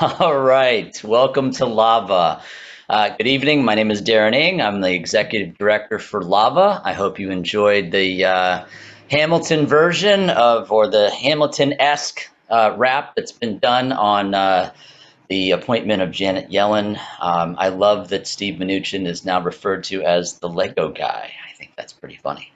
All right, welcome to Lava. Good evening. My name is Darren Ng. I'm the executive director for Lava. I hope you enjoyed the Hamilton version or the Hamilton-esque rap that's been done on the appointment of Janet Yellen. I love that Steve Mnuchin is now referred to as the Lego guy. I think that's pretty funny.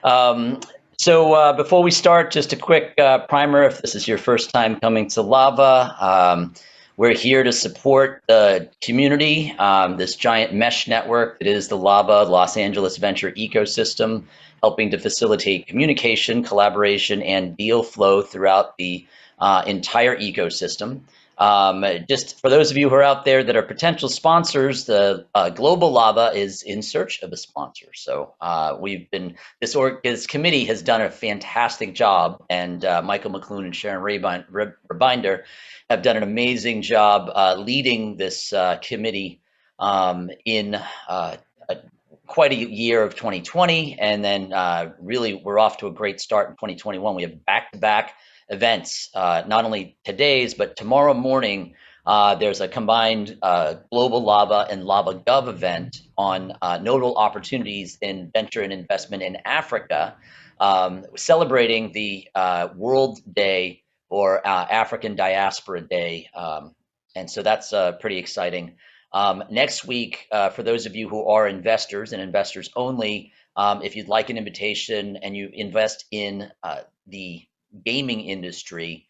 Um, Before we start, just a quick primer. If this is your first time coming to Lava, we're here to support the community, this giant mesh network that is the Lava Los Angeles venture ecosystem, helping to facilitate communication, collaboration, and deal flow throughout the entire ecosystem. Just for those of you who are out there that are potential sponsors, the Global Lava is in search of a sponsor. So this committee has done a fantastic job, and Michael McClune and Sharon Rebinder have done an amazing job leading this committee in quite a year of 2020, and then really we're off to a great start in 2021. We have back-to-back events, not only today's, but tomorrow morning. There's a combined Global Lava and Lava Gov event on nodal opportunities in venture and investment in Africa, celebrating the World Day or African Diaspora Day. And so that's pretty exciting. Next week, for those of you who are investors and investors only, if you'd like an invitation and you invest in the gaming industry,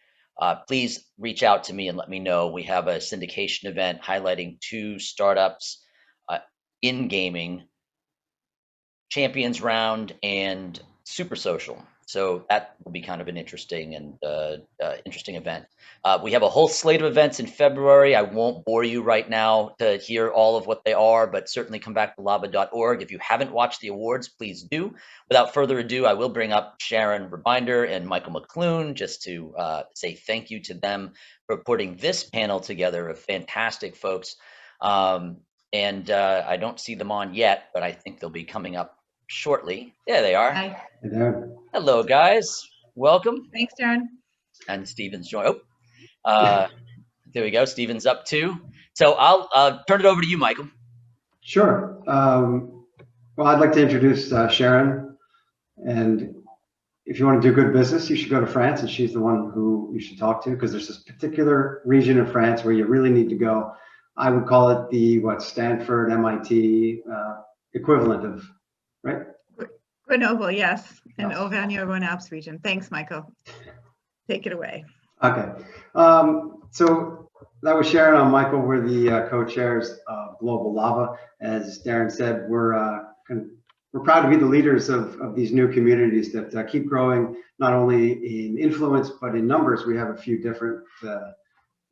please reach out to me and let me know. We have a syndication event highlighting 2 startups in gaming, Champions Round and Super Social. So that will be kind of an interesting event. We have a whole slate of events in February. I won't bore you right now to hear all of what they are, but certainly come back to lava.org. If you haven't watched the awards, please do. Without further ado, I will bring up Sharon Rebinder and Michael McClune just to say thank you to them for putting this panel together of fantastic folks. I don't see them on yet, but I think they'll be coming up shortly. There they are. Hi. Hello, guys. Welcome. Thanks, Darren. And Steven's joined. There we go. Steven's up too. So I'll turn it over to you, Michael. Sure. Well, I'd like to introduce Sharon. And if you want to do good business, you should go to France, and she's the one who you should talk to, because there's this particular region in France where you really need to go. I would call it the Stanford, MIT equivalent of, right? Grenoble, yes, and Auvergne-Rhône-Alpes region. Thanks, Michael. Take it away. Okay. So that was Sharon. I'm Michael. We're the co-chairs of Global Lava. As Darren said, we're proud to be the leaders of these new communities that keep growing, not only in influence, but in numbers. We have a few different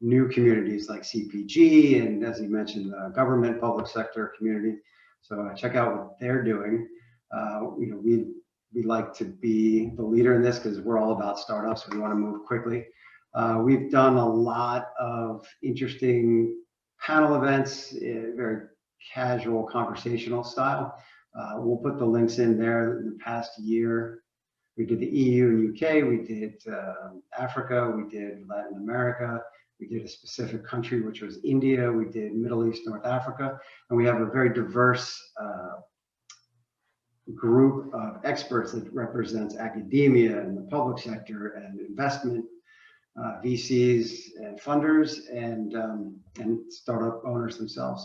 new communities like CPG, and as you mentioned, government, public sector community. So check out what they're doing. We like to be the leader in this because we're all about startups. We want to move quickly. We've done a lot of interesting panel events, very casual conversational style. We'll put the links in there. In the past year, we did the EU and UK, we did Africa, we did Latin America, we did a specific country, which was India, we did Middle East, North Africa, and we have a very diverse group of experts that represents academia and the public sector and investment, VCs and funders, and startup owners themselves.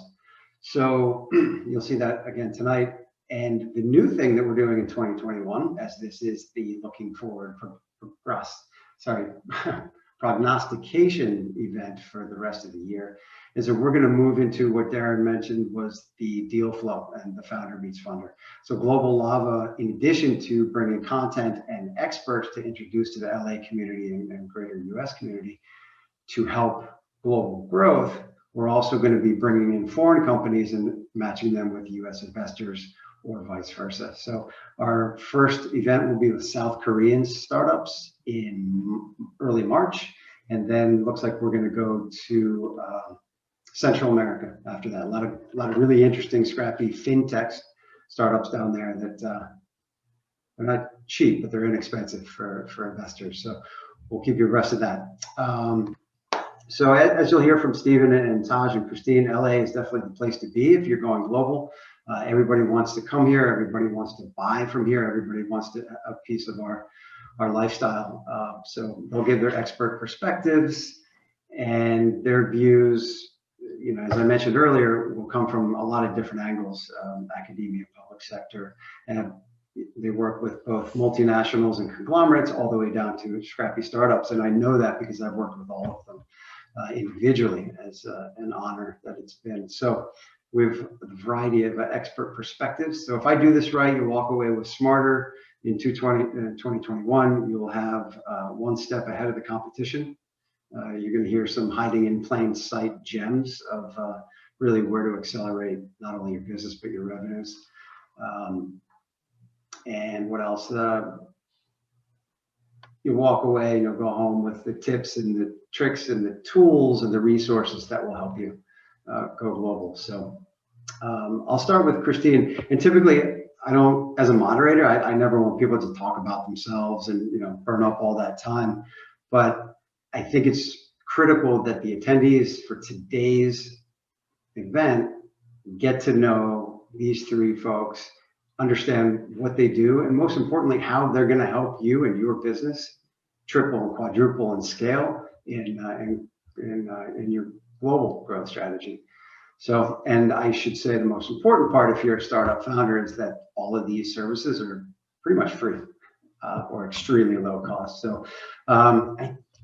So you'll see that again tonight. And the new thing that we're doing in 2021, as this is the looking forward prognostication event for the rest of the year, is that we're going to move into what Darren mentioned was the deal flow and the founder meets funder. So Global Lava, in addition to bringing content and experts to introduce to the LA community and greater US community to help global growth, we're also going to be bringing in foreign companies and matching them with US investors or vice versa. So our first event will be with South Korean startups in early March. And then looks like we're going to go to Central America after that. A lot of really interesting, scrappy fintech startups down there that they're not cheap, but they're inexpensive for investors. So we'll keep you abreast of that. So as you'll hear from Stephen and Taj and Christine, LA is definitely the place to be if you're going global. Everybody wants to come here. Everybody wants to buy from here. Everybody wants a piece of our lifestyle. So they'll give their expert perspectives and their views. You know, as I mentioned earlier, will come from a lot of different angles, academia, public sector, and they work with both multinationals and conglomerates all the way down to scrappy startups. And I know that because I've worked with all of them individually, as an honor that it's been. So with a variety of expert perspectives. So if I do this right, you'll walk away with smarter. In 2021, you'll have one step ahead of the competition. You're going to hear some hiding in plain sight gems of really where to accelerate not only your business, but your revenues. And what else? You walk away and you'll go home with the tips and the tricks and the tools and the resources that will help you go global. So I'll start with Christine. And typically, I don't, as a moderator, I never want people to talk about themselves and, you know, burn up all that time. But I think it's critical that the attendees for today's event get to know these three folks, understand what they do, and most importantly, how they're going to help you and your business triple and quadruple and scale in your global growth strategy. So, and I should say the most important part if you're a startup founder is that all of these services are pretty much free or extremely low cost. So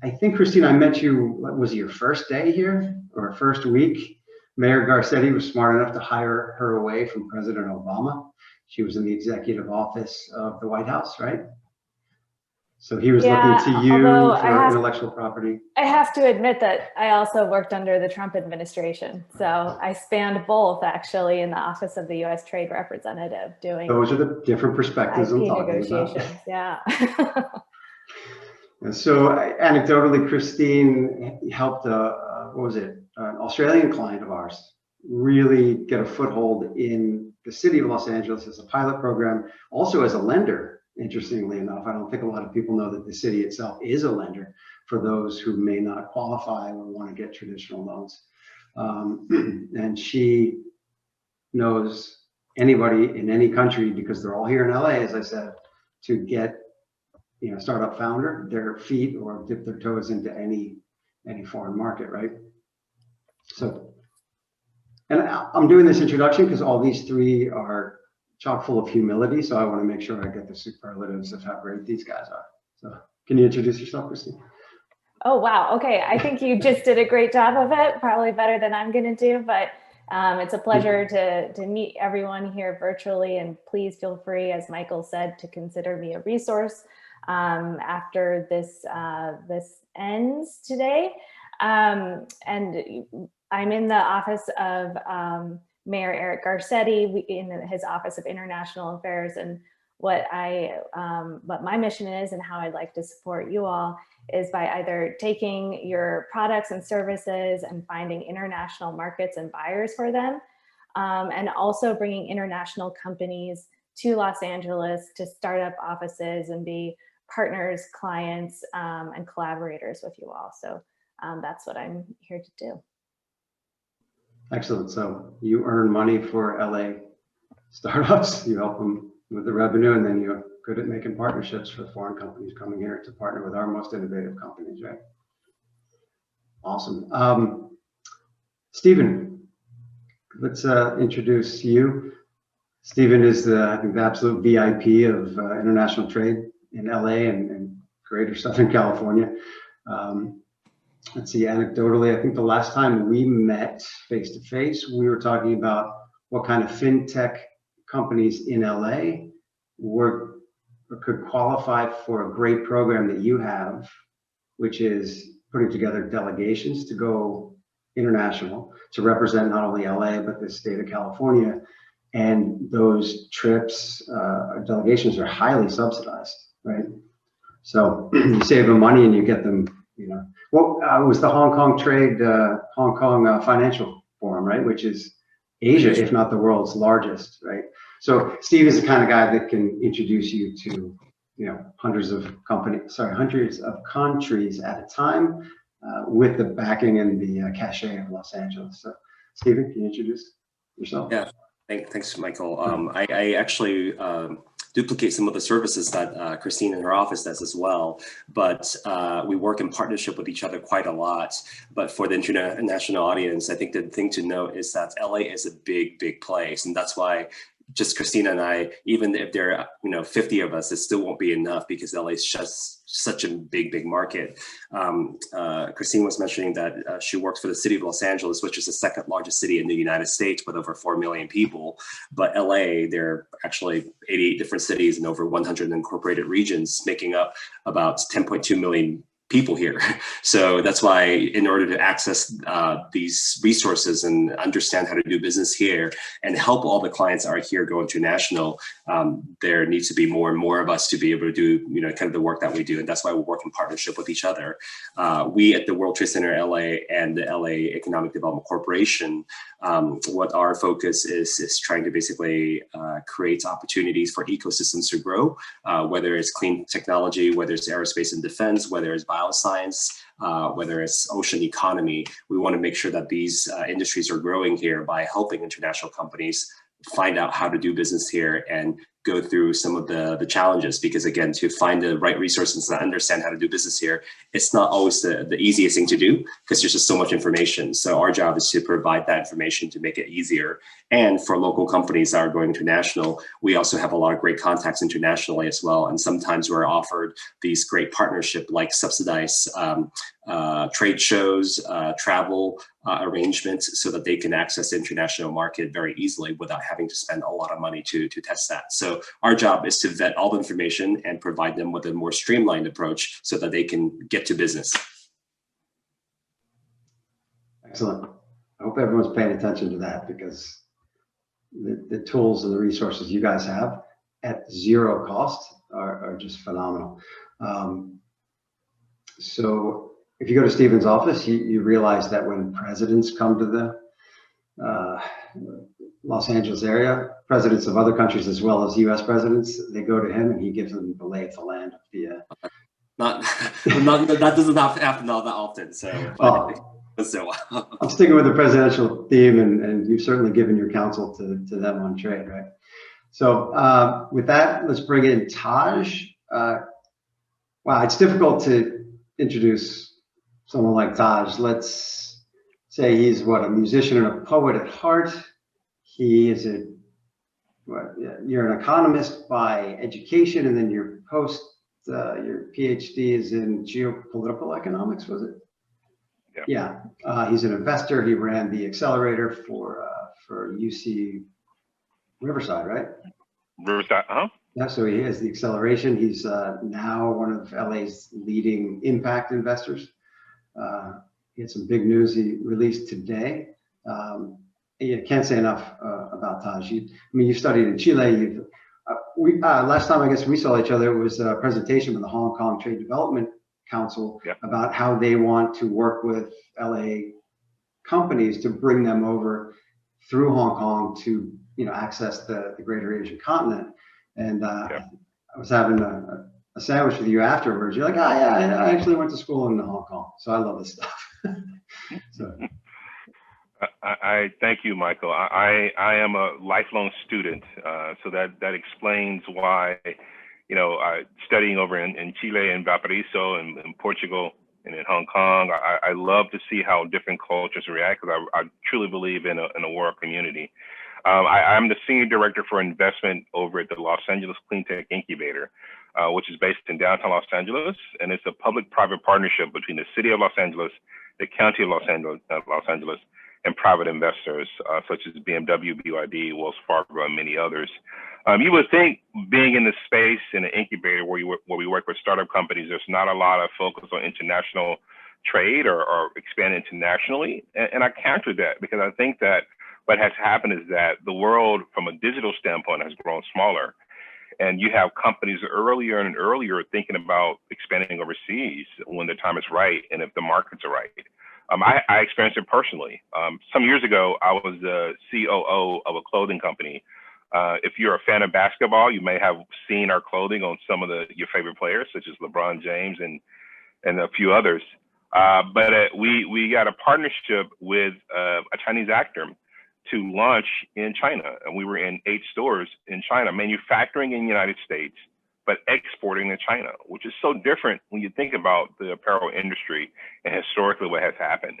I think, Christine, I met you, what was it, your first day here or first week? Mayor Garcetti was smart enough to hire her away from President Obama. She was in the executive office of the White House, right? So he was looking to you for intellectual property. I have to admit that I also worked under the Trump administration. So I spanned both actually in the office of the U.S. Trade Representative doing those are the different perspectives IP I'm talking negotiations. about. Yeah. And so anecdotally, Christine helped, what was it, an Australian client of ours really get a foothold in the city of Los Angeles as a pilot program, also as a lender. Interestingly enough, I don't think a lot of people know that the city itself is a lender for those who may not qualify or want to get traditional loans. And she knows anybody in any country, because they're all here in LA, as I said, to get, you know, startup founder their feet or dip their toes into any foreign market, right? So, and I'm doing this introduction because all these three are chock full of humility, so I want to make sure I get the superlatives of how great these guys are. So can you introduce yourself, Christine? Oh, wow. Okay. I think you just did a great job of it, probably better than I'm going to do, but it's a pleasure to meet everyone here virtually, and please feel free, as Michael said, to consider me a resource after this ends today. And I'm in the office of Mayor Eric Garcetti in his Office of International Affairs, and what my mission is and how I'd like to support you all is by either taking your products and services and finding international markets and buyers for them, and also bringing international companies to Los Angeles to start up offices and be partners, clients, and collaborators with you all. So that's what I'm here to do. Excellent. So you earn money for LA startups, you help them with the revenue, and then you're good at making partnerships for foreign companies coming here to partner with our most innovative companies, right? Awesome. Stephen, let's introduce you. Stephen is I think the absolute VIP of international trade in LA and greater Southern California. Let's see, anecdotally, I think the last time we met face to face, we were talking about what kind of fintech companies in LA could qualify for a great program that you have, which is putting together delegations to go international to represent not only LA, but the state of California. And those trips, delegations are highly subsidized, right? So you save them money and you get them, you know. Well, it was the Hong Kong Financial Forum, right? Which is Asia, if not the world's largest, right? So Steve is the kind of guy that can introduce you to, you know, hundreds of countries at a time, with the backing and the cachet of Los Angeles. So, Stephen, can you introduce yourself? Yeah, thanks, Michael. I actually duplicate some of the services that Christine in her office does as well, but we work in partnership with each other quite a lot. But for the international audience, I think the thing to note is that LA is a big, big place, and that's why just Christina and I, even if there are 50 of us, it still won't be enough because LA is just such a big, big market. Christine was mentioning that she works for the city of Los Angeles, which is the second largest city in the United States with over 4 million people. But LA, there are actually 88 different cities and over 100 incorporated regions, making up about 10.2 million people here. So that's why in order to access these resources and understand how to do business here and help all the clients that are here go international, there needs to be more and more of us to be able to do kind of the work that we do. And that's why we work in partnership with each other. We at the World Trade Center LA and the LA Economic Development Corporation, what our focus is trying to basically create opportunities for ecosystems to grow, whether it's clean technology, whether it's aerospace and defense, whether it's bioscience, whether it's ocean economy. We want to make sure that these industries are growing here by helping international companies find out how to do business here and go through some of the challenges, because again, to find the right resources and understand how to do business here, it's not always the easiest thing to do because there's just so much information. So our job is to provide that information to make it easier. And for local companies that are going international, we also have a lot of great contacts internationally as well. And sometimes we're offered these great partnership like subsidized trade shows, travel arrangements so that they can access the international market very easily without having to spend a lot of money to test that. So our job is to vet all the information and provide them with a more streamlined approach so that they can get to business. Excellent. I hope everyone's paying attention to that, because the tools and the resources you guys have at zero cost are just phenomenal. So if you go to Stephen's office, you realize that when presidents come to the Los Angeles area, presidents of other countries as well as U.S. presidents, they go to him and he gives them the lay of the land of the. That doesn't happen all that often. So. I'm sticking with the presidential theme, and you've certainly given your counsel to them on trade, right? So with that, let's bring in Taj. Wow, it's difficult to introduce someone like Taj. Let's say he's a musician and a poet at heart. He is you're an economist by education, and then your PhD is in geopolitical economics, was it? Yeah. He's an investor. He ran the Accelerator for UC Riverside, right? Riverside, Yeah, so he has the acceleration. He's now one of LA's leading impact investors. He had some big news he released today. Can't say enough about Taj. You studied in Chile. Last time I guess we saw each other was a presentation with the Hong Kong Trade Development Council about how they want to work with LA companies to bring them over through Hong Kong to access the greater Asian continent. And I was having a sandwich with you afterwards. You're like, I actually went to school in Hong Kong, so I love this stuff. So. I thank you, Michael. I am a lifelong student, so that explains why, studying over in Chile and Valparaiso and in Portugal and in Hong Kong, I love to see how different cultures react, because I truly believe in a world community. I'm the senior director for investment over at the Los Angeles Cleantech Incubator, which is based in downtown Los Angeles, and it's a public-private partnership between the city of Los Angeles, the county of Los Angeles, and private investors such as BMW, BYD, Wells Fargo, and many others. You would think, being in the space in the incubator where we work with startup companies, there's not a lot of focus on international trade or expand internationally, and I counter that, because I think that what has happened is that the world from a digital standpoint has grown smaller, and you have companies earlier and earlier thinking about expanding overseas when the time is right and if the markets are right. I experienced it personally. Some years ago, I was the COO of a clothing company. If you're a fan of basketball, you may have seen our clothing on some of your favorite players, such as LeBron James and a few others. But we got a partnership with a Chinese actor to launch in China. And we were in 8 stores in China, manufacturing in the United States, but exporting to China, which is so different when you think about the apparel industry and historically what has happened.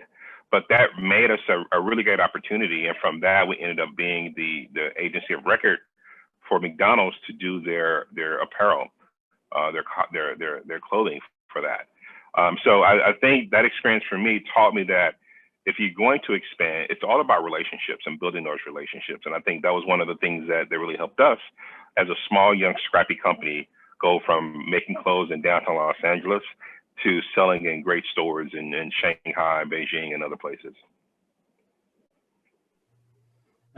But that made us a really great opportunity. And from that, we ended up being the agency of record for McDonald's to do their apparel, their clothing for that. So I think that experience for me taught me that if you're going to expand, it's all about relationships and building those relationships. And I think that was one of the things that really helped us as a small, young, scrappy company go from making clothes in downtown Los Angeles to selling in great stores in Shanghai, Beijing, and other places.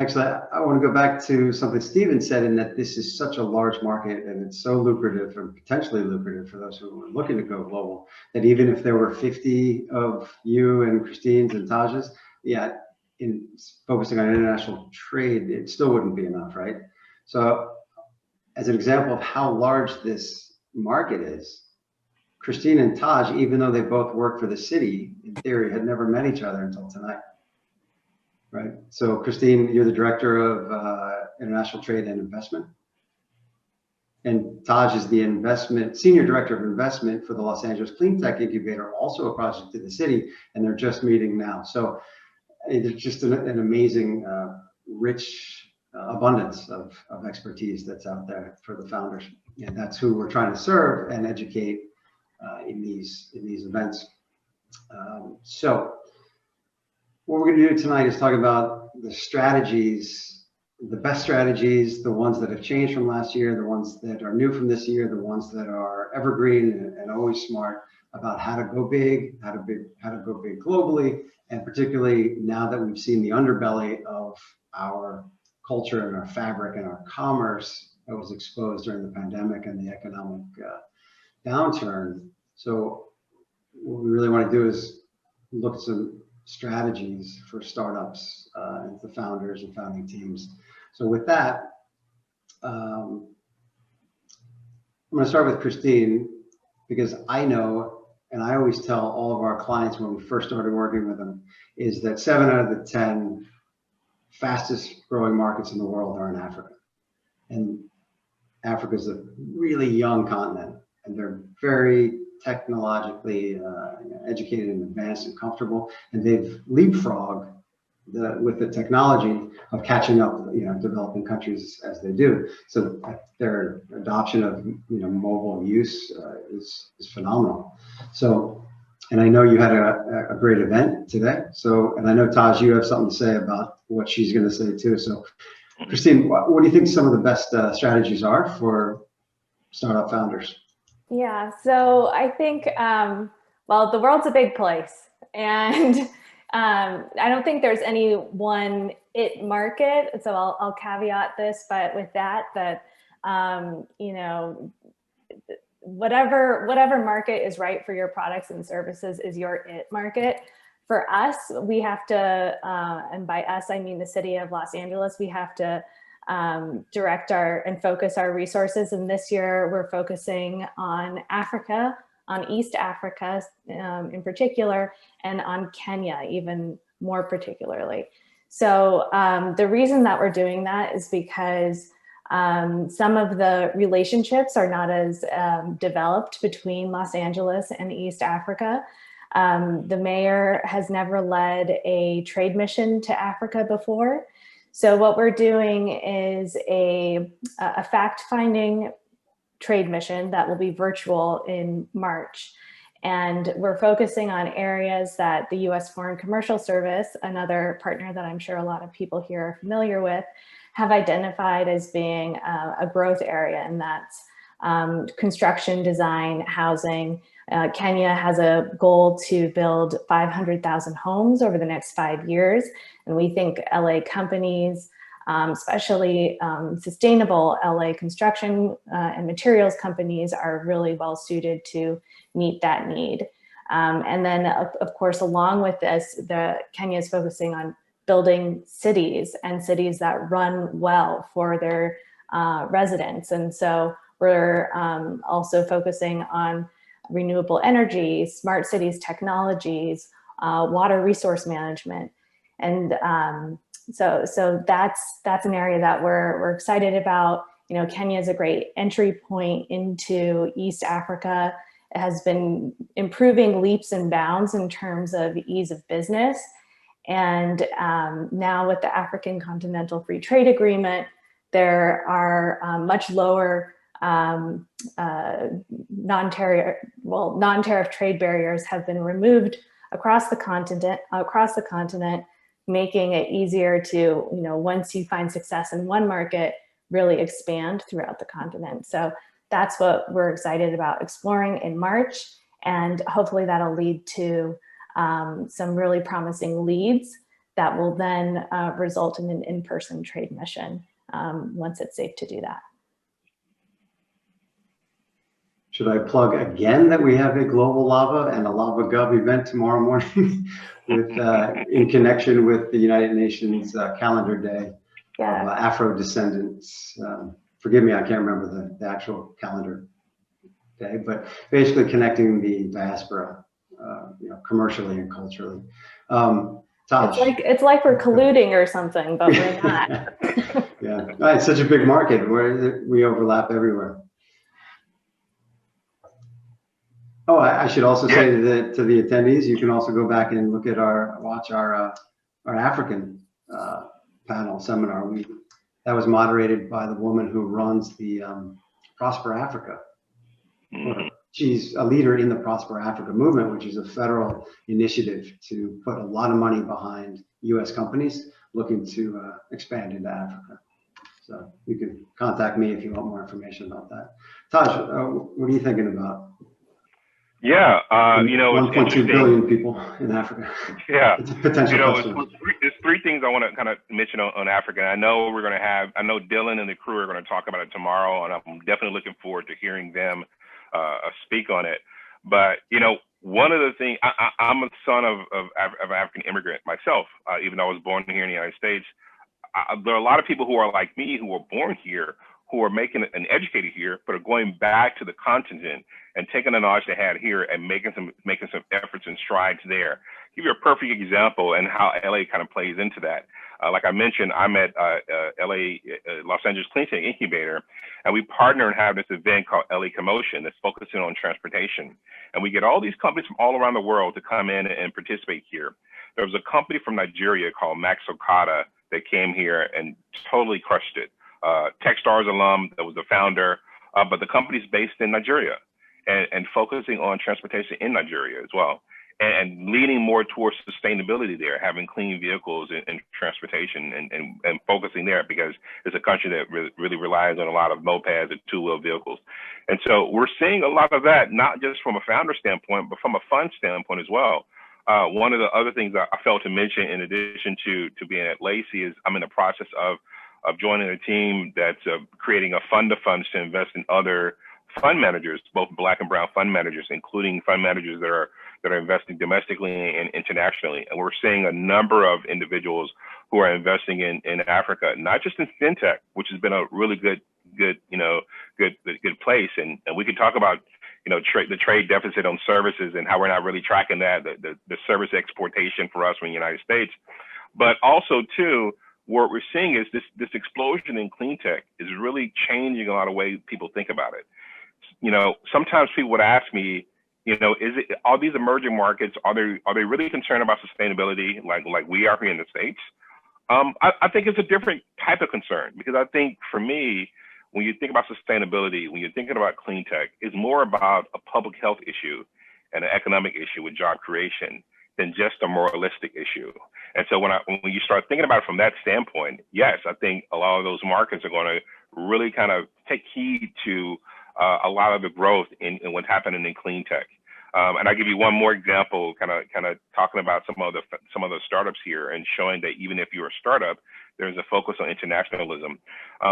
Actually, I want to go back to something Stephen said, in that this is such a large market and it's so lucrative and potentially lucrative for those who are looking to go global, that even if there were 50 of you and Christine's and Taj's, yeah, in focusing on international trade, it still wouldn't be enough, right? So as an example of how large this market is, Christine and Taj, even though they both work for the city, in theory, had never met each other until tonight. Right. So Christine, you're the director of international trade and investment. And Taj is the senior director of investment for the Los Angeles Cleantech Incubator, also a project in the city, and they're just meeting now. So it's just an amazing, rich abundance of expertise that's out there for the founders. And that's who we're trying to serve and educate in these events. So what we're going to do tonight is talk about the strategies, the best strategies, the ones that have changed from last year, the ones that are new from this year, the ones that are evergreen and always smart, about how to go big, how to go big globally, and particularly now that we've seen the underbelly of our culture and our fabric and our commerce that was exposed during the pandemic and the economic downturn. So what we really want to do is look at some strategies for startups and the founders and founding teams. So with that, I'm going to start with Christine, because I know, and I always tell all of our clients when we first started working with them, is that 7 out of the 10 fastest growing markets in the world are in Africa. And Africa is a really young continent, and they're very technologically educated and advanced and comfortable, and they've leapfrogged with the technology of catching up, developing countries as they do. So their adoption of mobile use is phenomenal. So, and I know you had a great event today. So, and I know Taj, you have something to say about what she's going to say too. So, Christine, what do you think some of the best strategies are for startup founders? Yeah, so I think, well, the world's a big place, and I don't think there's any one it market. So I'll caveat this, but with that, whatever market is right for your products and services is your it market. For us, we have to, and by us, I mean the city of Los Angeles, we have to direct and focus our resources. And this year we're focusing on Africa, on East Africa in particular, and on Kenya even more particularly. So the reason that we're doing that is because some of the relationships are not as developed between Los Angeles and East Africa. The mayor has never led a trade mission to Africa before. So what we're doing is a fact-finding trade mission that will be virtual in March. And we're focusing on areas that the U.S. Foreign Commercial Service, another partner that I'm sure a lot of people here are familiar with, have identified as being a growth area, and that's construction, design, housing. Kenya has a goal to build 500,000 homes over the next 5 years. And we think LA companies, especially sustainable LA construction and materials companies, are really well suited to meet that need. And then of course, along with this, Kenya is focusing on building cities, and cities that run well for their residents. And so we're also focusing on renewable energy, smart cities technologies, water resource management. And so that's an area that we're excited about. You know, Kenya is a great entry point into East Africa. It has been improving leaps and bounds in terms of ease of business. And now with the African Continental Free Trade Agreement, there are much lower non-tariff trade barriers have been removed across the continent, making it easier to, you know, once you find success in one market, really expand throughout the continent. So that's what we're excited about exploring in March. And hopefully that'll lead to some really promising leads that will then result in an in-person trade mission once it's safe to do that. Should I plug again that we have a Global Lava and a Lava Gov event tomorrow morning with, in connection with the United Nations calendar day of Afro-descendants. Forgive me, I can't remember the actual calendar day, but basically connecting the diaspora, you know, commercially and culturally. Tosh. It's like we're colluding or something, but we're not. Yeah, it's such a big market where we overlap everywhere. Oh, I should also say to the attendees, you can also go back and look at watch our African panel seminar. That was moderated by the woman who runs the Prosper Africa. She's a leader in the Prosper Africa movement, which is a federal initiative to put a lot of money behind U.S. companies looking to expand into Africa. So you can contact me if you want more information about that. Taj, what are you thinking about? Yeah, you know, 1.2 billion people in Africa. Yeah, it's a potential. You know, there's three things I want to kind of mention on Africa. I know we're going to have, I know Dylan and the crew are going to talk about it tomorrow, and I'm definitely looking forward to hearing them speak on it. But you know, one of the things, I'm a son of an African immigrant myself, even though I was born here in the United States. There are a lot of people who are like me who were born here, who are making and educated here, but are going back to the continent and taking the knowledge they had here and making some efforts and strides there. I'll give you a perfect example and how LA kind of plays into that. Like I mentioned, I'm at Los Angeles Cleantech Incubator, and we partner and have this event called LA Commotion that's focusing on transportation. And we get all these companies from all around the world to come in and participate here. There was a company from Nigeria called Max Okada that came here and totally crushed it. Techstars alum that was the founder, but the company's based in Nigeria and focusing on transportation in Nigeria as well. And leaning more towards sustainability there, having clean vehicles and transportation and focusing there because it's a country that really relies on a lot of mopeds and two-wheel vehicles. And so we're seeing a lot of that, not just from a founder standpoint, but from a fund standpoint as well. One of the other things that I failed to mention in addition to being at Lacey is I'm in the process of joining a team that's creating a fund of funds to invest in other fund managers, both Black and brown fund managers, including fund managers that are investing domestically and internationally. And we're seeing a number of individuals who are investing in Africa, not just in fintech, which has been a really good place. And we could talk about, you know, the trade deficit on services and how we're not really tracking that, the service exportation for us from the United States. But also too, what we're seeing is this explosion in clean tech is really changing a lot of ways people think about it. You know, sometimes people would ask me, you know, are these emerging markets, are they really concerned about sustainability like we are here in the States? I think it's a different type of concern, because I think for me, when you think about sustainability, when you're thinking about clean tech, it's more about a public health issue and an economic issue with job creation than just a moralistic issue. And so when you start thinking about it from that standpoint, yes, I think a lot of those markets are going to really kind of take heed to a lot of the growth in what's happening in clean tech. And I'll give you one more example, kind of talking about some of the startups here and showing that even if you're a startup, there's a focus on internationalism.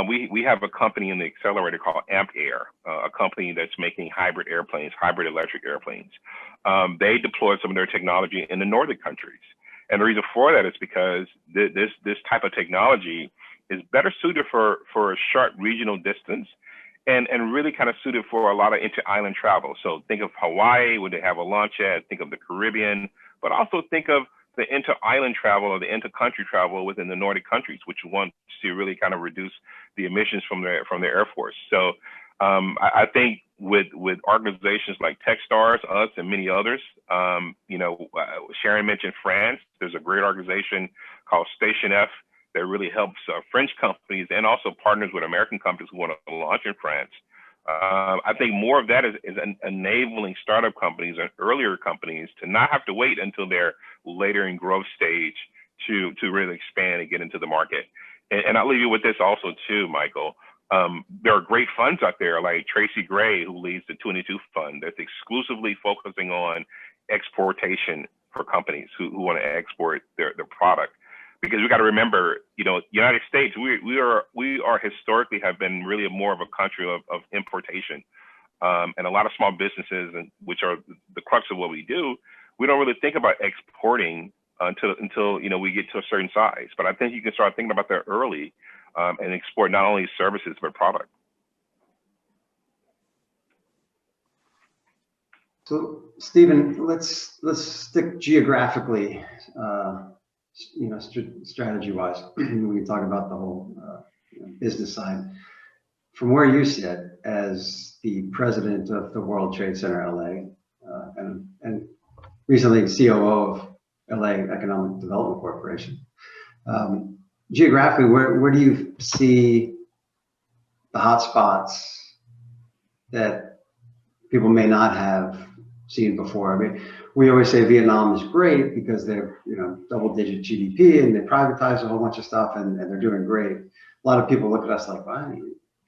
We have a company in the Accelerator called Air, a company that's making hybrid electric airplanes. They deployed some of their technology in the northern countries. And the reason for that is because this type of technology is better suited for a short regional distance and really kind of suited for a lot of inter-island travel. So think of Hawaii, where they have a launch at, think of the Caribbean, but also think of the inter-island travel or the inter-country travel within the Nordic countries, which want to really kind of reduce the emissions from their Air Force. So I think with organizations like Techstars, us, and many others, Sharon mentioned France. There's a great organization called Station F that really helps French companies and also partners with American companies who want to launch in France. I think more of that is enabling startup companies and earlier companies to not have to wait until they're later in growth stage to really expand and get into the market. And I'll leave you with this also too, Michael. There are great funds out there like Tracy Gray, who leads the 22 Fund, that's exclusively focusing on exportation for companies who want to export their product. Because we got to remember, United States, we are historically have been really more of a country of importation, and a lot of small businesses, which are the crux of what we do, we don't really think about exporting until we get to a certain size. But I think you can start thinking about that early and export not only services but product. So Stephen, let's stick geographically. Strategy-wise, we can talk about the whole business side. From where you sit as the president of the World Trade Center LA, and recently COO of LA Economic Development Corporation, geographically, where do you see the hot spots that people may not have seen before? I mean, we always say Vietnam is great because they're double-digit GDP and they privatize a whole bunch of stuff and they're doing great. A lot of people look at us like, wow,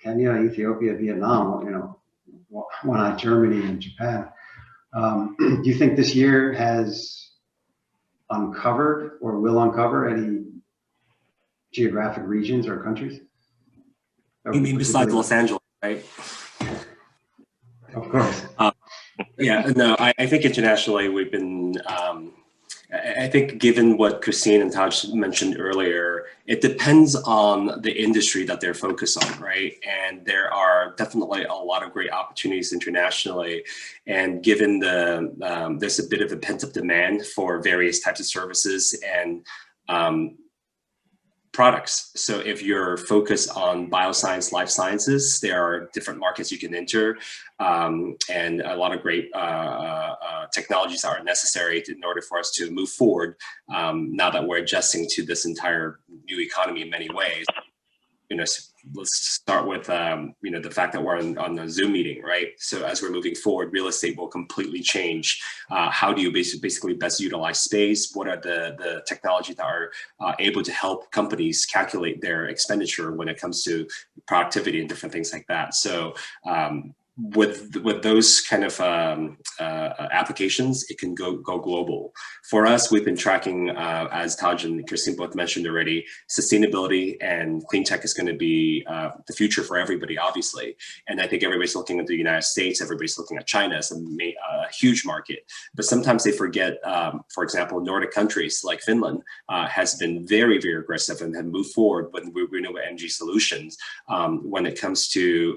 Kenya, Ethiopia, Vietnam, why not Germany and Japan? Do you think this year has uncovered or will uncover any geographic regions or countries? You mean besides Los Angeles, right? Of course. Yeah, no, I think internationally we've been, I think given what Christine and Taj mentioned earlier, it depends on the industry that they're focused on, right? And there are definitely a lot of great opportunities internationally. And given there's a bit of a pent-up demand for various types of services and products. So if you're focused on bioscience, life sciences, there are different markets you can enter, and a lot of great technologies are necessary in order for us to move forward. Now that we're adjusting to this entire new economy in many ways, let's start with the fact that we're on a Zoom meeting, right? So as we're moving forward, real estate will completely change. How do you basically best utilize space? What are the technologies that are able to help companies calculate their expenditure when it comes to productivity and different things like that? So with those kind of applications, it can go global. For us, we've been tracking, as Taj and Christine both mentioned already, sustainability and clean tech is going to be the future for everybody, obviously. And I think everybody's looking at the United States, everybody's looking at China as a huge market. But sometimes they forget, for example, Nordic countries like Finland has been very, very aggressive and have moved forward with renewable energy solutions when it comes to,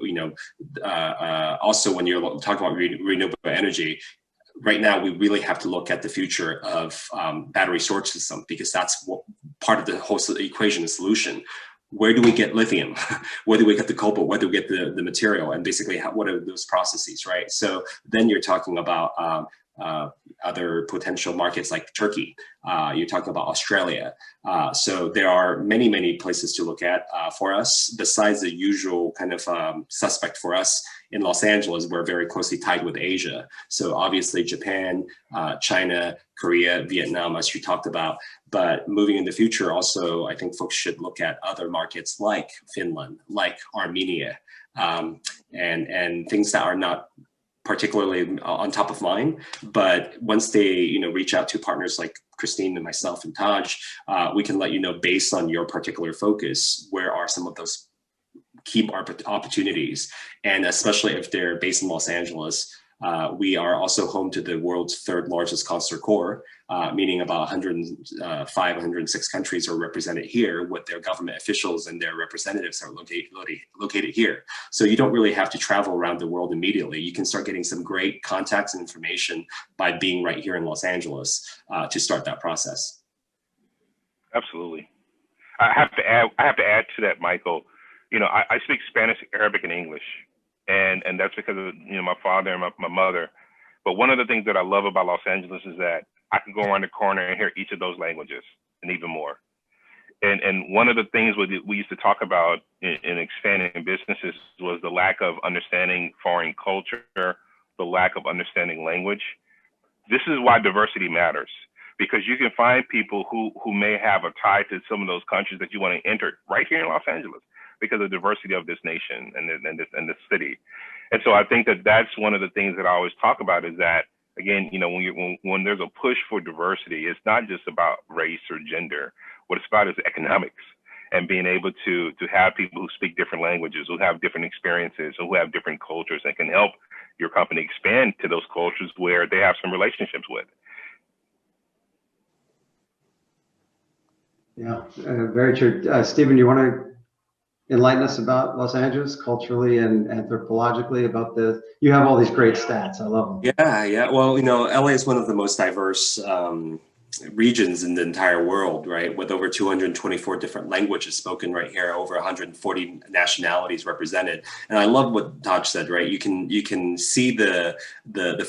also, when you're talking about renewable energy, right now we really have to look at the future of battery storage system, because that's what part of the whole equation and solution. Where do we get lithium? Where do we get the cobalt? Where do we get the material? And basically, what are those processes, right? So then you're talking about other potential markets like Turkey. You're talking about Australia. So there are many, many places to look at for us. Besides the usual kind of suspect for us in Los Angeles, we're very closely tied with Asia. So obviously Japan, China, Korea, Vietnam, as you talked about. But moving in the future, also, I think folks should look at other markets like Finland, like Armenia, and things that are not particularly on top of mind, but once they reach out to partners like Christine and myself and Taj, we can let you know, based on your particular focus, where are some of those key opportunities. And especially if they're based in Los Angeles, We are also home to the world's third largest consular corps, meaning about 105, 106 countries are represented here with their government officials and their representatives are located here. So you don't really have to travel around the world immediately. You can start getting some great contacts and information by being right here in Los Angeles to start that process. Absolutely. I have to add to that, Michael. You know, I speak Spanish, Arabic, and English. And that's because of, you know, my father and my mother. But one of the things that I love about Los Angeles is that I can go around the corner and hear each of those languages and even more. And one of the things we used to talk about in expanding businesses was the lack of understanding foreign culture, the lack of understanding language. This is why diversity matters, because you can find people who may have a tie to some of those countries that you want to enter right here in Los Angeles, because of the diversity of this nation and this city. And so I think that that's one of the things that I always talk about is that, again, you know, when there's a push for diversity, it's not just about race or gender. What it's about is economics and being able to have people who speak different languages, who have different experiences, who have different cultures and can help your company expand to those cultures where they have some relationships with. Yeah, very true. Stephen, you want to enlighten us about Los Angeles culturally and anthropologically about you have all these great stats. I love them. Yeah. Well, you know, LA is one of the most diverse regions in the entire world, right? With over 224 different languages spoken right here, over 140 nationalities represented. And I love what Taj said, right? You can see the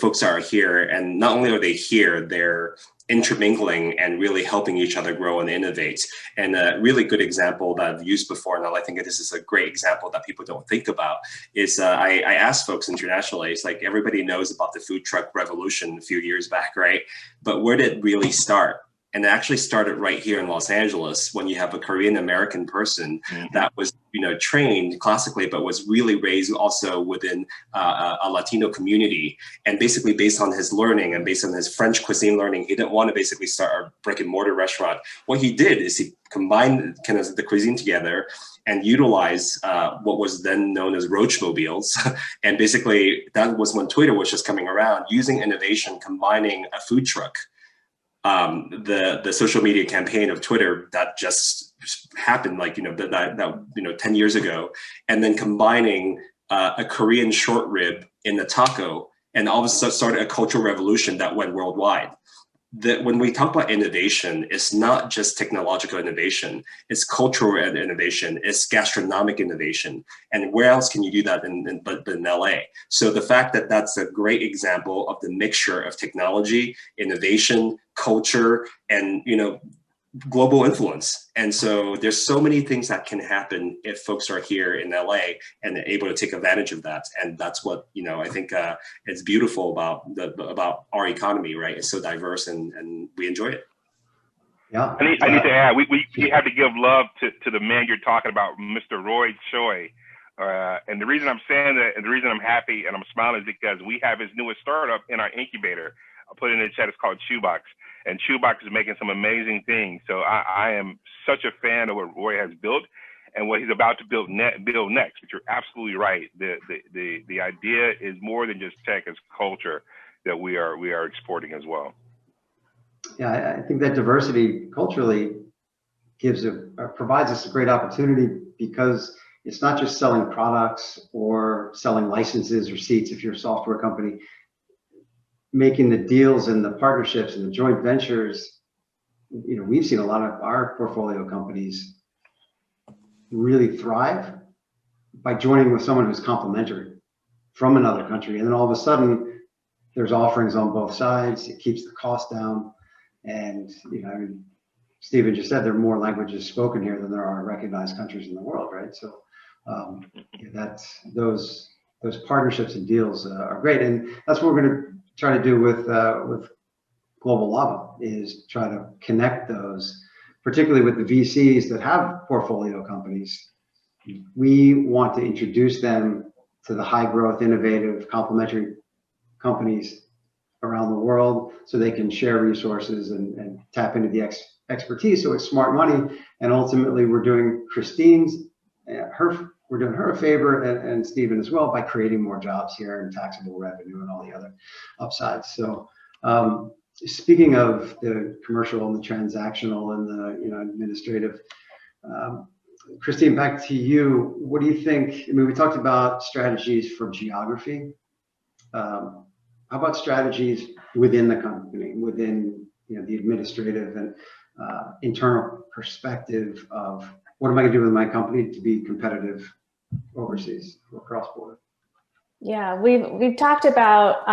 folks that are here, and not only are they here, they're intermingling and really helping each other grow and innovate. And a really good example that I've used before, and I think this is a great example that people don't think about, is I asked folks internationally, it's like everybody knows about the food truck revolution a few years back, right? But where did it really start? And it actually started right here in Los Angeles when you have a Korean American person that was, you know, trained classically, but was really raised also within a Latino community. And basically based on his learning and based on his French cuisine learning, he didn't want to basically start a brick and mortar restaurant. What he did is he combined kind of the cuisine together and utilize what was then known as roachmobiles. And basically that was when Twitter was just coming around, using innovation, combining a food truck. The social media campaign of Twitter that just happened, like, you know, that 10 years ago, and then combining a Korean short rib in a taco, and all of a sudden started a cultural revolution that went worldwide. That when we talk about innovation, it's not just technological innovation, it's cultural innovation, it's gastronomic innovation. And where else can you do that but in LA? So the fact that that's a great example of the mixture of technology, innovation, culture, and, you know, global influence. And so there's so many things that can happen if folks are here in LA and able to take advantage of that. And that's what, you know, I think it's beautiful about our economy, right? It's so diverse and we enjoy it. Yeah. I need to add, we have to give love to the man you're talking about, Mr. Roy Choi. And the reason I'm saying that, and the reason I'm happy and I'm smiling is because we have his newest startup in our incubator. I'll put it in the chat. It's called Shoebox. And Shoebox is making some amazing things. So I am such a fan of what Roy has built and what he's about to build next. But you're absolutely right. The idea is more than just tech; it's culture that we are exporting as well. Yeah, I think that diversity culturally provides us a great opportunity, because it's not just selling products or selling licenses or seats if you're a software company. Making the deals and the partnerships and the joint ventures, you know, we've seen a lot of our portfolio companies really thrive by joining with someone who's complementary from another country. And then all of a sudden there's offerings on both sides. It keeps the cost down. And, you know, I mean, Stephen just said there are more languages spoken here than there are recognized countries in the world, right? So that's those partnerships and deals are great. And that's what we're going to try to do with Global Lava, is try to connect those, particularly with the VCs that have portfolio companies. We want to introduce them to the high growth, innovative, complementary companies around the world so they can share resources and tap into the expertise. So it's smart money. And ultimately we're doing Christine's we're doing her a favor and Stephen as well by creating more jobs here and taxable revenue and all the other upsides. So speaking of the commercial and the transactional and the administrative, Christine, back to you. What do you think? I mean, we talked about strategies for geography. How about strategies within the company, within the administrative and internal perspective of what am I going to do with my company to be competitive overseas or cross border? Yeah, we've talked about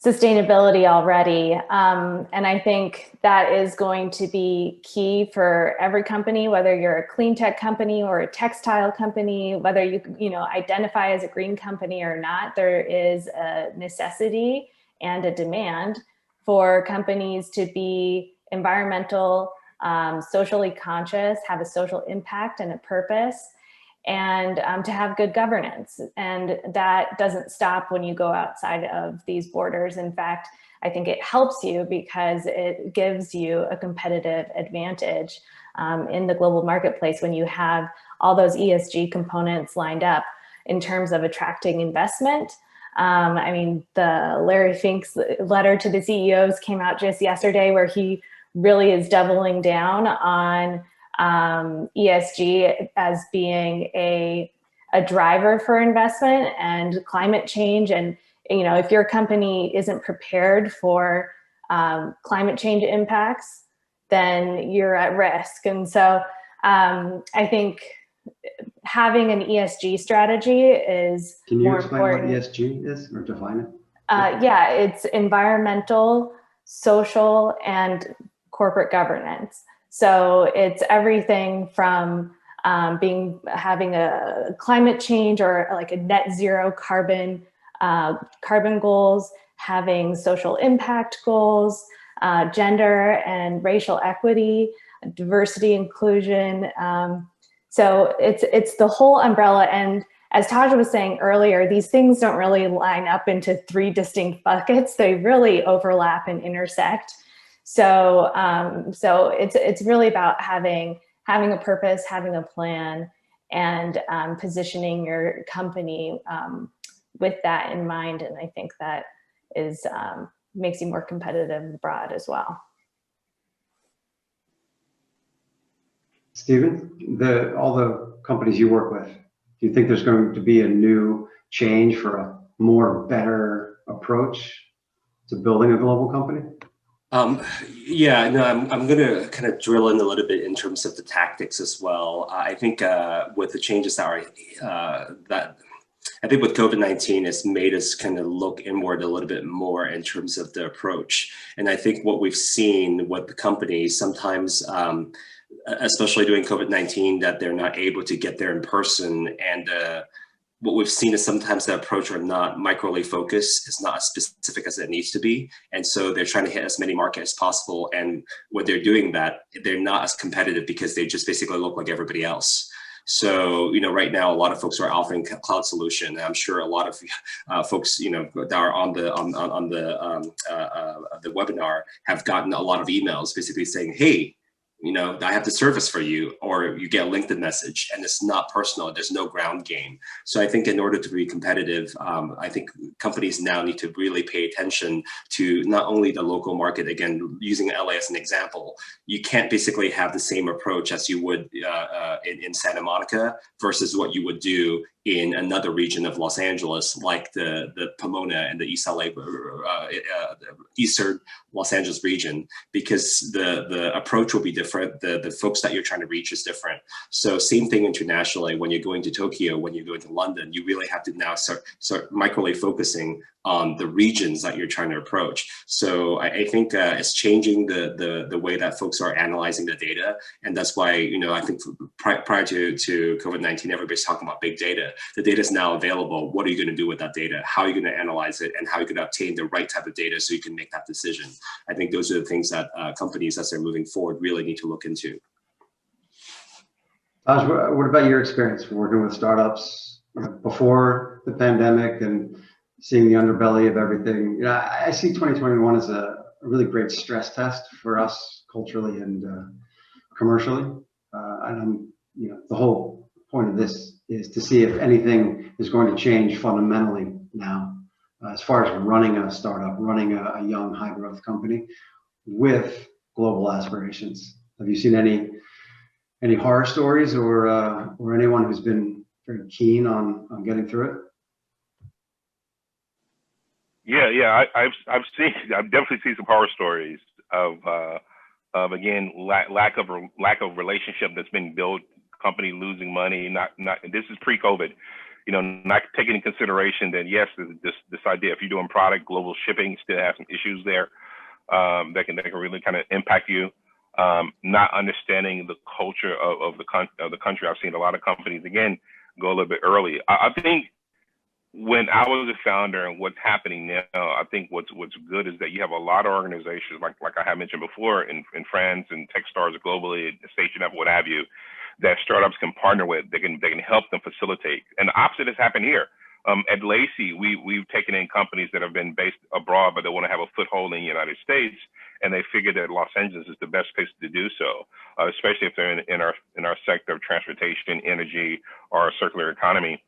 sustainability already, and I think that is going to be key for every company, whether you're a clean tech company or a textile company, whether you identify as a green company or not. There is a necessity and a demand for companies to be environmental, socially conscious, have a social impact and a purpose, and to have good governance. And that doesn't stop when you go outside of these borders. In fact, I think it helps you because it gives you a competitive advantage in the global marketplace when you have all those ESG components lined up in terms of attracting investment. I mean, the Larry Fink's letter to the CEOs came out just yesterday, where he really is doubling down on ESG as being a driver for investment and climate change. And if your company isn't prepared for climate change impacts, then you're at risk. And so I think having an ESG strategy is more important. Can you explain what ESG is or define it? Yeah, it's environmental, social, and corporate governance. So it's everything from having a climate change or like a net zero carbon goals, having social impact goals, gender and racial equity, diversity, inclusion. So it's the whole umbrella. And as Taj was saying earlier, these things don't really line up into 3 distinct buckets. They really overlap and intersect. So it's really about having a purpose, having a plan, and positioning your company with that in mind. And I think that is makes you more competitive abroad as well. Stephen, all the companies you work with, do you think there's going to be a new change for a better approach to building a global company? Yeah, no, I'm going to kind of drill in a little bit in terms of the tactics as well. I think with the changes that I think with COVID-19 has made us kind of look inward a little bit more in terms of the approach. And I think what we've seen with the companies sometimes, especially during COVID-19, that they're not able to get there in person. And what we've seen is sometimes the approach are not microly focused. It's not as specific as it needs to be. And so they're trying to hit as many markets as possible. And when they're doing that, they're not as competitive because they just basically look like everybody else. So, right now, a lot of folks are offering cloud solution. And I'm sure a lot of folks, that are on the webinar have gotten a lot of emails basically saying, hey, I have the service for you, or you get a LinkedIn message, and it's not personal. There's no ground game. So I think in order to be competitive, I think companies now need to really pay attention to not only the local market. Again, using LA as an example, you can't basically have the same approach as you would in Santa Monica versus what you would do in another region of Los Angeles, like the Pomona and the East LA, Eastern Los Angeles region, because the approach will be different. The folks that you're trying to reach is different. So same thing internationally. When you're going to Tokyo, when you're going to London, you really have to now start microly focusing on the regions that you're trying to approach. So I think it's changing the way that folks are analyzing the data. And that's why, I think prior to COVID-19, everybody's talking about big data. The data is now available. What are you going to do with that data? How are you going to analyze it? And how are you going to obtain the right type of data so you can make that decision? I think those are the things that companies, as they're moving forward, really need to look into. Taj, what about your experience working with startups before the pandemic and seeing the underbelly of everything? I see 2021 as a really great stress test for us culturally and commercially. And I'm the whole point of this is to see if anything is going to change fundamentally now, as far as running a startup, running a young high growth company with global aspirations. Have you seen any horror stories or anyone who's been very keen on getting through it? Yeah, I've definitely seen some horror stories of again lack of relationship that's been built, company losing money, not this is pre-COVID, not taking into consideration that yes, this idea, if you're doing product, global shipping still has some issues there that can really kind of impact you. Not understanding the culture of the country. I've seen a lot of companies again go a little bit early. I think when I was a founder and what's happening now, I think what's good is that you have a lot of organizations like I had mentioned before in France and Techstars globally, Station Up, what have you, that startups can partner with. They can help them facilitate. And the opposite has happened here. At Lacey, we've taken in companies that have been based abroad, but they want to have a foothold in the United States, and they figured that Los Angeles is the best place to do so, especially if they're in our sector of transportation, energy, or circular economy.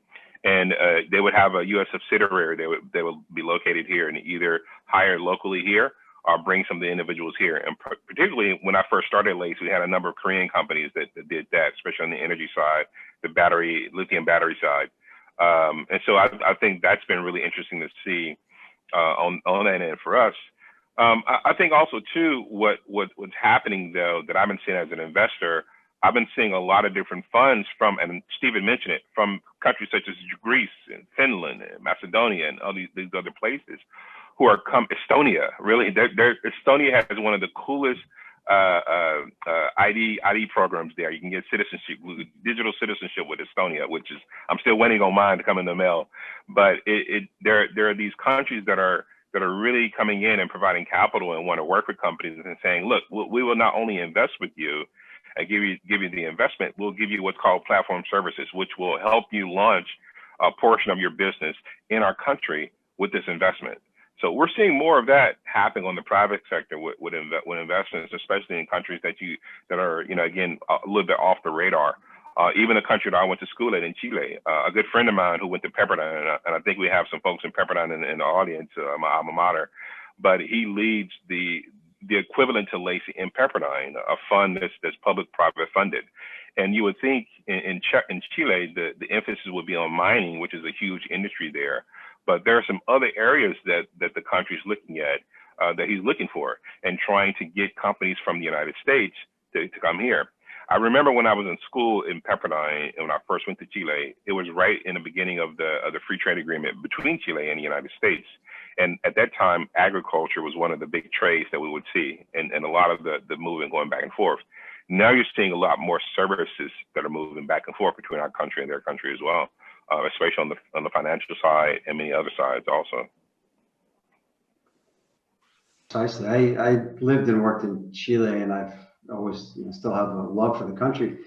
And they would have a U.S. subsidiary. They would be located here and either hire locally here or bring some of the individuals here. And particularly when I first started Lace, we had a number of Korean companies that did that, especially on the energy side, the lithium battery side. And so I think that's been really interesting to see on that end for us. I think also too, what's happening though, that I've been seeing as an investor, I've been seeing a lot of different funds from, and Stephen mentioned it, from countries such as Greece and Finland and Macedonia and all these other places who are Estonia, really. Estonia has one of the coolest ID programs there. You can get citizenship, digital citizenship with Estonia, which is, I'm still waiting on mine to come in the mail. But there are these countries that are really coming in and providing capital and want to work with companies and saying, look, we will not only invest with you and give you the investment, we'll give you what's called platform services, which will help you launch a portion of your business in our country with this investment. So we're seeing more of that happening on the private sector with investments, especially in countries that are, again, a little bit off the radar. Even a country that I went to school at in Chile, a good friend of mine who went to Pepperdine, and I think we have some folks in Pepperdine in the audience, my alma mater, but he leads the equivalent to Lacey in Pepperdine, a fund that's public-private funded. And you would think in Chile, the emphasis would be on mining, which is a huge industry there. But there are some other areas that the country's looking at, that he's looking for, and trying to get companies from the United States to come here. I remember when I was in school in Pepperdine, and when I first went to Chile, it was right in the beginning of the free trade agreement between Chile and the United States. And at that time, agriculture was one of the big trades that we would see, and a lot of the movement going back and forth. Now you're seeing a lot more services that are moving back and forth between our country and their country as well, especially on the financial side and many other sides also. Precisely. I lived and worked in Chile, and I've always still have a love for the country.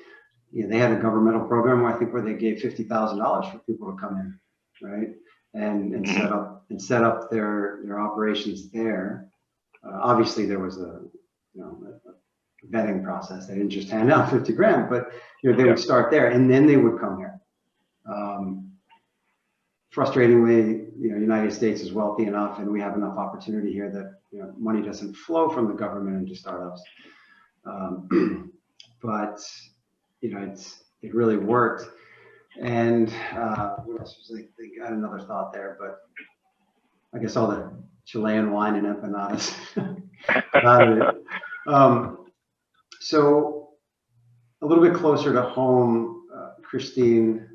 They had a governmental program where I think they gave $50,000 for people to come in, right, and set up their operations there. Obviously, there was a vetting process. They didn't just hand out 50 grand, but they would start there, and then they would come here. Frustratingly, United States is wealthy enough, and we have enough opportunity here that money doesn't flow from the government into startups. But it really worked. And what else was I got another thought there, but I guess all the Chilean wine and empanadas out of it. So a little bit closer to home, Christine,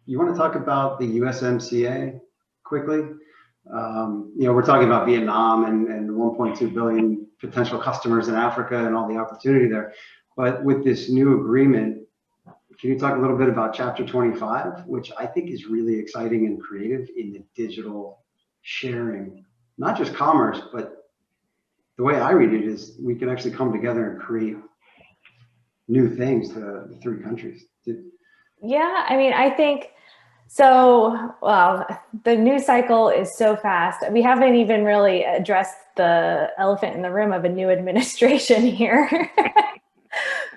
you want to talk about the Usmca quickly? We're talking about Vietnam and 1.2 billion potential customers in Africa and all the opportunity there. But with this new agreement, can you talk a little bit about Chapter 25, which I think is really exciting and creative in the digital sharing, not just commerce, but the way I read it is we can actually come together and create new things to the three countries. Yeah, I mean, I think so. Well, the news cycle is so fast. We haven't even really addressed the elephant in the room of a new administration here.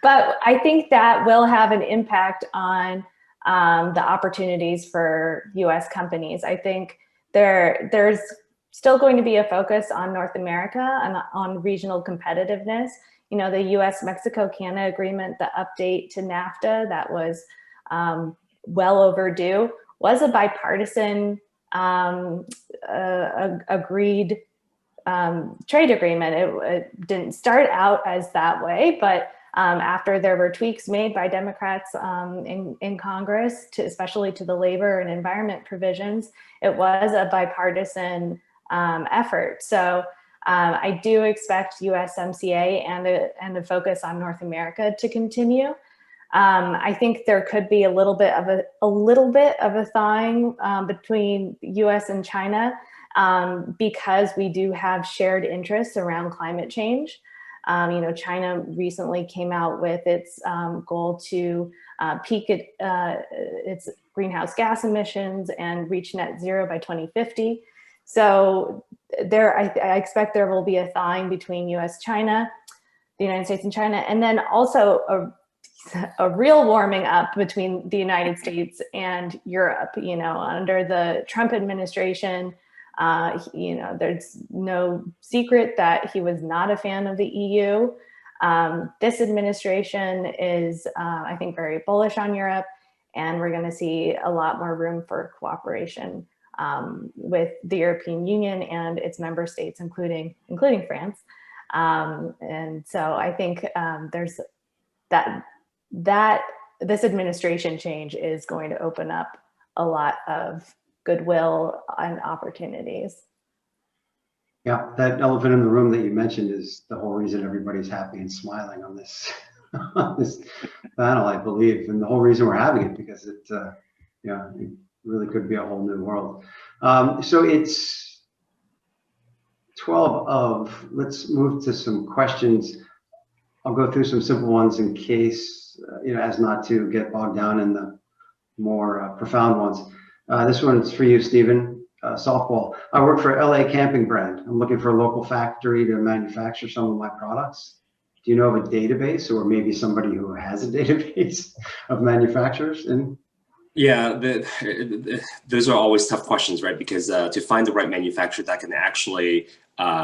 But but I think that will have an impact on the opportunities for U.S. companies. I think there's still going to be a focus on North America and on regional competitiveness. You know, the U.S.-Mexico-Canada agreement, the update to NAFTA that was well overdue, was a bipartisan agreed trade agreement. It didn't start out as that way, but after there were tweaks made by Democrats in Congress, especially to the labor and environment provisions, it was a bipartisan effort. So I do expect USMCA and a focus on North America to continue. I think there could be a little bit of a thawing between U.S. and China because we do have shared interests around climate change. You know, China recently came out with its goal to peak its greenhouse gas emissions and reach net zero by 2050. So I expect there will be a thawing between U.S., China, the United States and China, and then also a real warming up between the United States and Europe. You know, under the Trump administration, you know, there's no secret that he was not a fan of the EU. This administration is, I think, very bullish on Europe, and we're going to see a lot more room for cooperation with the European Union and its member states, including France. And so I think there's that this administration change is going to open up a lot of goodwill and opportunities. Yeah, that elephant in the room that you mentioned is the whole reason everybody's happy and smiling on this on this panel, I believe, and the whole reason we're having it, because it, you know, it really could be a whole new world. So it's 12 of. Let's move to some questions. I'll go through some simple ones in case, you know, as not to get bogged down in the more profound ones. This one's for you, Stephen. Softball. I work for LA Camping Brand. I'm looking for a local factory to manufacture some of my products. Do you know of a database, or maybe somebody who has a database of manufacturers? Yeah, those are always tough questions, right? Because to find the right manufacturer that can actually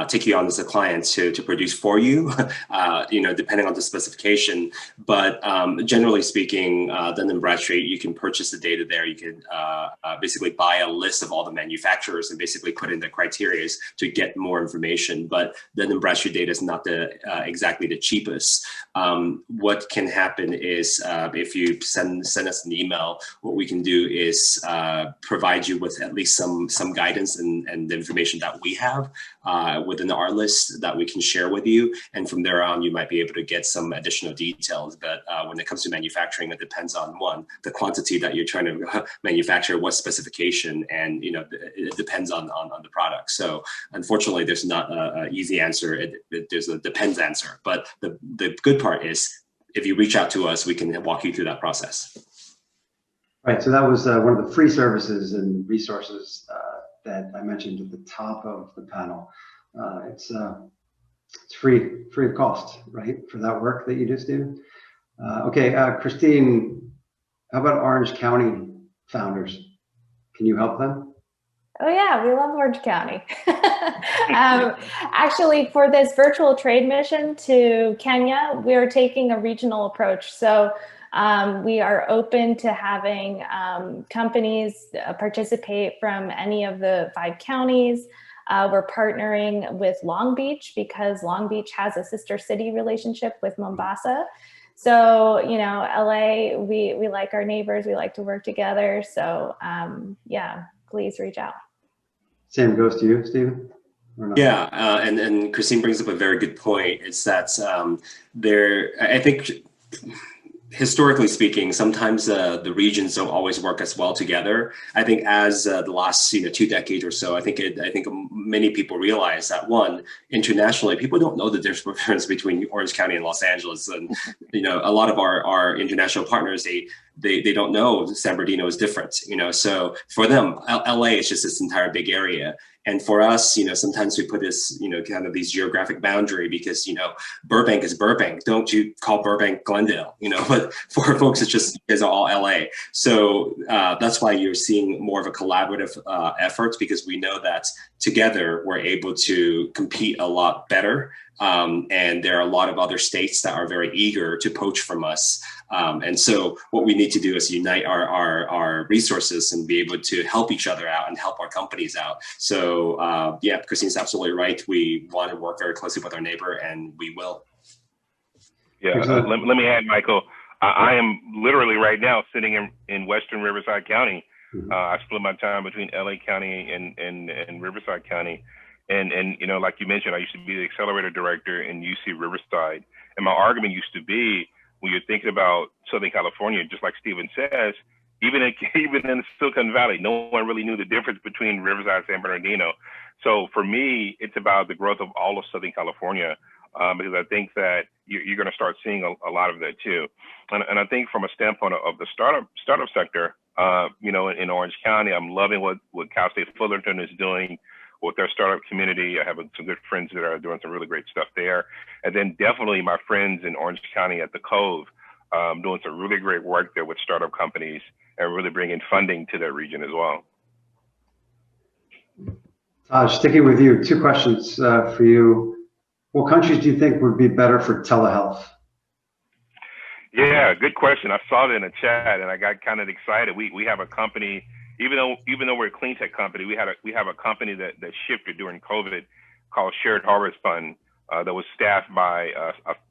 take you on as a client to produce for you, you know, depending on the specification. But generally speaking, Dun & Bradstreet, you can purchase the data there. You can basically buy a list of all the manufacturers and basically put in the criteria to get more information. But Dun & Bradstreet data is not exactly the cheapest. What can happen is if you send us an email, what we can do is provide you with at least some guidance and the information that we have within our list that we can share with you. And from there on, you might be able to get some additional details. But when it comes to manufacturing, it depends on, one, the quantity that you're trying to manufacture, what specification, and, you know, it depends on the product. So unfortunately, there's not an easy answer. There's a depends answer. But the good part is, if you reach out to us, we can walk you through that process. Right, so that was one of the free services and resources that I mentioned at the top of the panel. It's free of cost, right, for that work that you just do. Okay, Christine, how about Orange County founders? Can you help them? Oh yeah, we love Orange County. Actually, for this virtual trade mission to Kenya, we're taking a regional approach. So we are open to having companies participate from any of the 5 counties. We're partnering with Long Beach because Long Beach has a sister city relationship with Mombasa. So, you know, LA, we like our neighbors, we like to work together. So yeah, please reach out. Same goes to you, Stephen? Yeah, and Christine brings up a very good point. It's that I think, historically speaking, sometimes the regions don't always work as well together. I think as the last 2 decades or so, I think many people realize that, one, internationally, people don't know the difference between Orange County and Los Angeles. And, you know, a lot of our international partners, they don't know San Bernardino is different, you know. So for them, LA is just this entire big area. And for us, you know, sometimes we put this, you know, kind of these geographic boundary because, you know, Burbank is Burbank. Don't you call Burbank Glendale, you know, but for folks, it's just, it's all LA. So that's why you're seeing more of a collaborative effort, because we know that together we're able to compete a lot better. And there are a lot of other states that are very eager to poach from us. And so what we need to do is unite our resources and be able to help each other out and help our companies out. So yeah, Christine's absolutely right. We want to work very closely with our neighbor, and we will. Yeah, let me add, Michael. I am literally right now sitting in Western Riverside County. I split my time between LA County and Riverside County. And you know, like you mentioned, I used to be the Accelerator director in UC Riverside. And my argument used to be, when you're thinking about Southern California, just like Stephen says, even in Silicon Valley, no one really knew the difference between Riverside and San Bernardino. So for me, it's about the growth of all of Southern California, because I think that you're going to start seeing a lot of that too. And I think from a standpoint of the startup sector, you know, in Orange County, I'm loving what Cal State Fullerton is doing with their startup community. I have some good friends that are doing some really great stuff there. And then definitely my friends in Orange County at the Cove, doing some really great work there with startup companies and really bringing funding to that region as well. Taj, sticking with you, two questions for you. What countries do you think would be better for telehealth? Yeah, good question. I saw it in the chat and I got kind of excited. We have a company, even though we're a Cleantech company, we have a company that shifted during COVID called Shared Harvest Fund, that was staffed by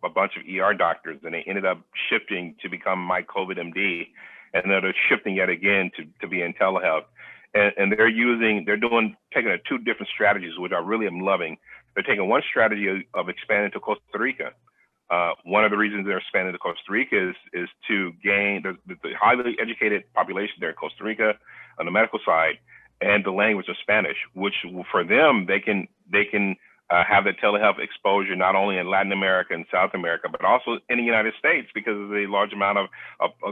a bunch of ER doctors, and they ended up shifting to become My COVID MD, and then they're shifting yet again to be in telehealth. And they're taking two different strategies, which I really am loving. They're taking one strategy of expanding to Costa Rica. One of the reasons they're expanding to Costa Rica is to gain the highly educated population there in Costa Rica on the medical side, and the language of Spanish, which for them, they can have the telehealth exposure not only in Latin America and South America, but also in the United States, because of the large amount of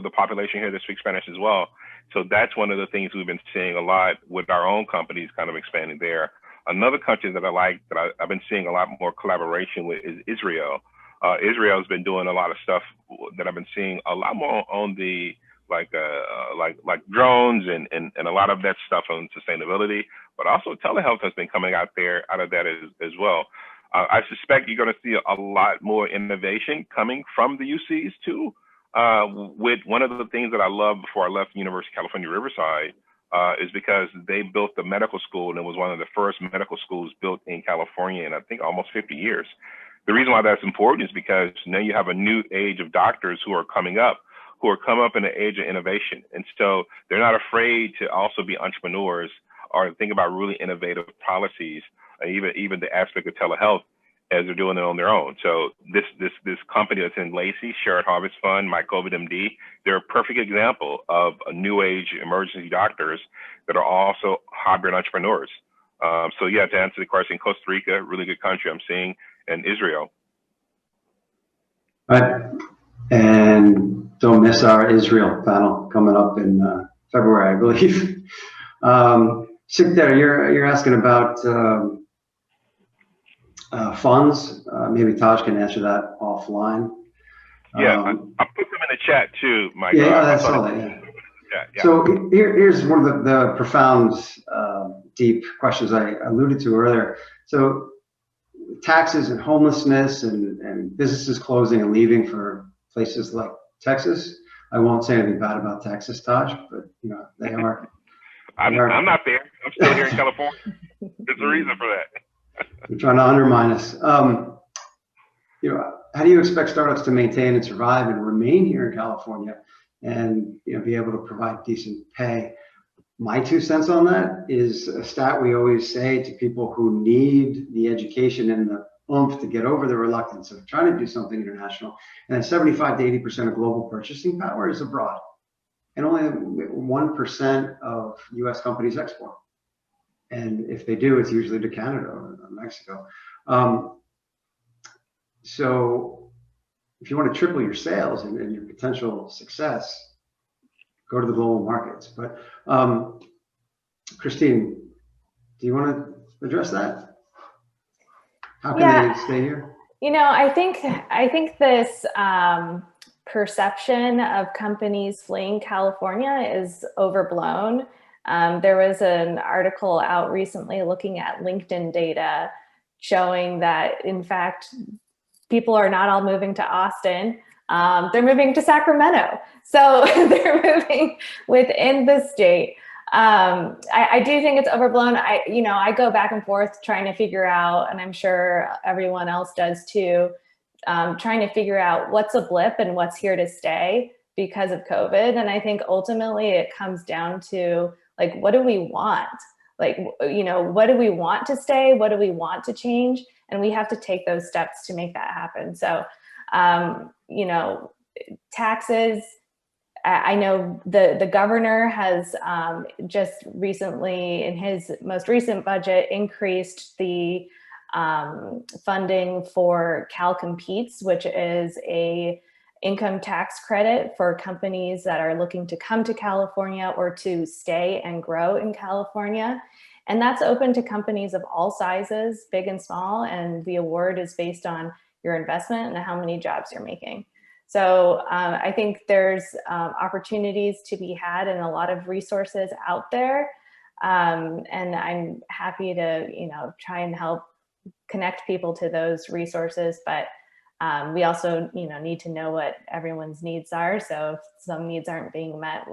the population here that speaks Spanish as well. So that's one of the things we've been seeing a lot with our own companies kind of expanding there. Another country that I like, that I've been seeing a lot more collaboration with, is Israel. Israel has been doing a lot of stuff that I've been seeing a lot more on the like drones and a lot of that stuff on sustainability, but also telehealth has been coming out of that as well. I suspect you're going to see a lot more innovation coming from the UCs too. With one of the things that I loved before I left University of California, Riverside, is because they built the medical school, and it was one of the first medical schools built in California in, I think, almost 50 years. The reason why that's important is because now you have a new age of doctors who are coming up in the age of innovation. And so they're not afraid to also be entrepreneurs or think about really innovative policies, even the aspect of telehealth, as they're doing it on their own. So this company that's in Lacey, Shared Harvest Fund, My COVID MD, they're a perfect example of a new age emergency doctors that are also hybrid entrepreneurs. So yeah, to answer the question, Costa Rica, really good country I'm seeing, and Israel. Right. And don't miss our Israel panel coming up in February, I believe. Sikdar, you're asking about funds. Maybe Taj can answer that offline. Yeah, I put them in the chat too, Mike. Yeah, that's all that. Yeah. So here's one of the profound, deep questions I alluded to earlier. So taxes and homelessness and businesses closing and leaving for places like Texas. I won't say anything bad about Texas, Taj, but you know they are. I'm not there. I'm still here in California. There's a reason for that. They're trying to undermine us. You know, how do you expect startups to maintain and survive and remain here in California, and you know be able to provide decent pay? My 2 cents on that is a stat we always say to people who need the education and the oomph to get over the reluctance of trying to do something international. And 75 to 80% of global purchasing power is abroad, and only 1% of US companies export. And if they do, it's usually to Canada or Mexico. So if you want to triple your sales and your potential success, go to the global markets. But Christine, do you want to address that? How can they stay here? I think this perception of companies fleeing California is overblown. There was an article out recently looking at LinkedIn data showing that, in fact, people are not all moving to Austin. They're moving to Sacramento. So they're moving within the state. I do think it's overblown. I go back and forth trying to figure out, and I'm sure everyone else does too, trying to figure out what's a blip and what's here to stay because of COVID. And I think ultimately it comes down to, like, what do we want? Like, what do we want to stay? What do we want to change? And we have to take those steps to make that happen. So, taxes, I know the governor has just recently, in his most recent budget, increased the funding for Cal Competes, which is a income tax credit for companies that are looking to come to California or to stay and grow in California. And that's open to companies of all sizes, big and small. And the award is based on your investment and how many jobs you're making. So I think there's opportunities to be had and a lot of resources out there. And I'm happy to, try and help connect people to those resources. But we also, need to know what everyone's needs are. So if some needs aren't being met,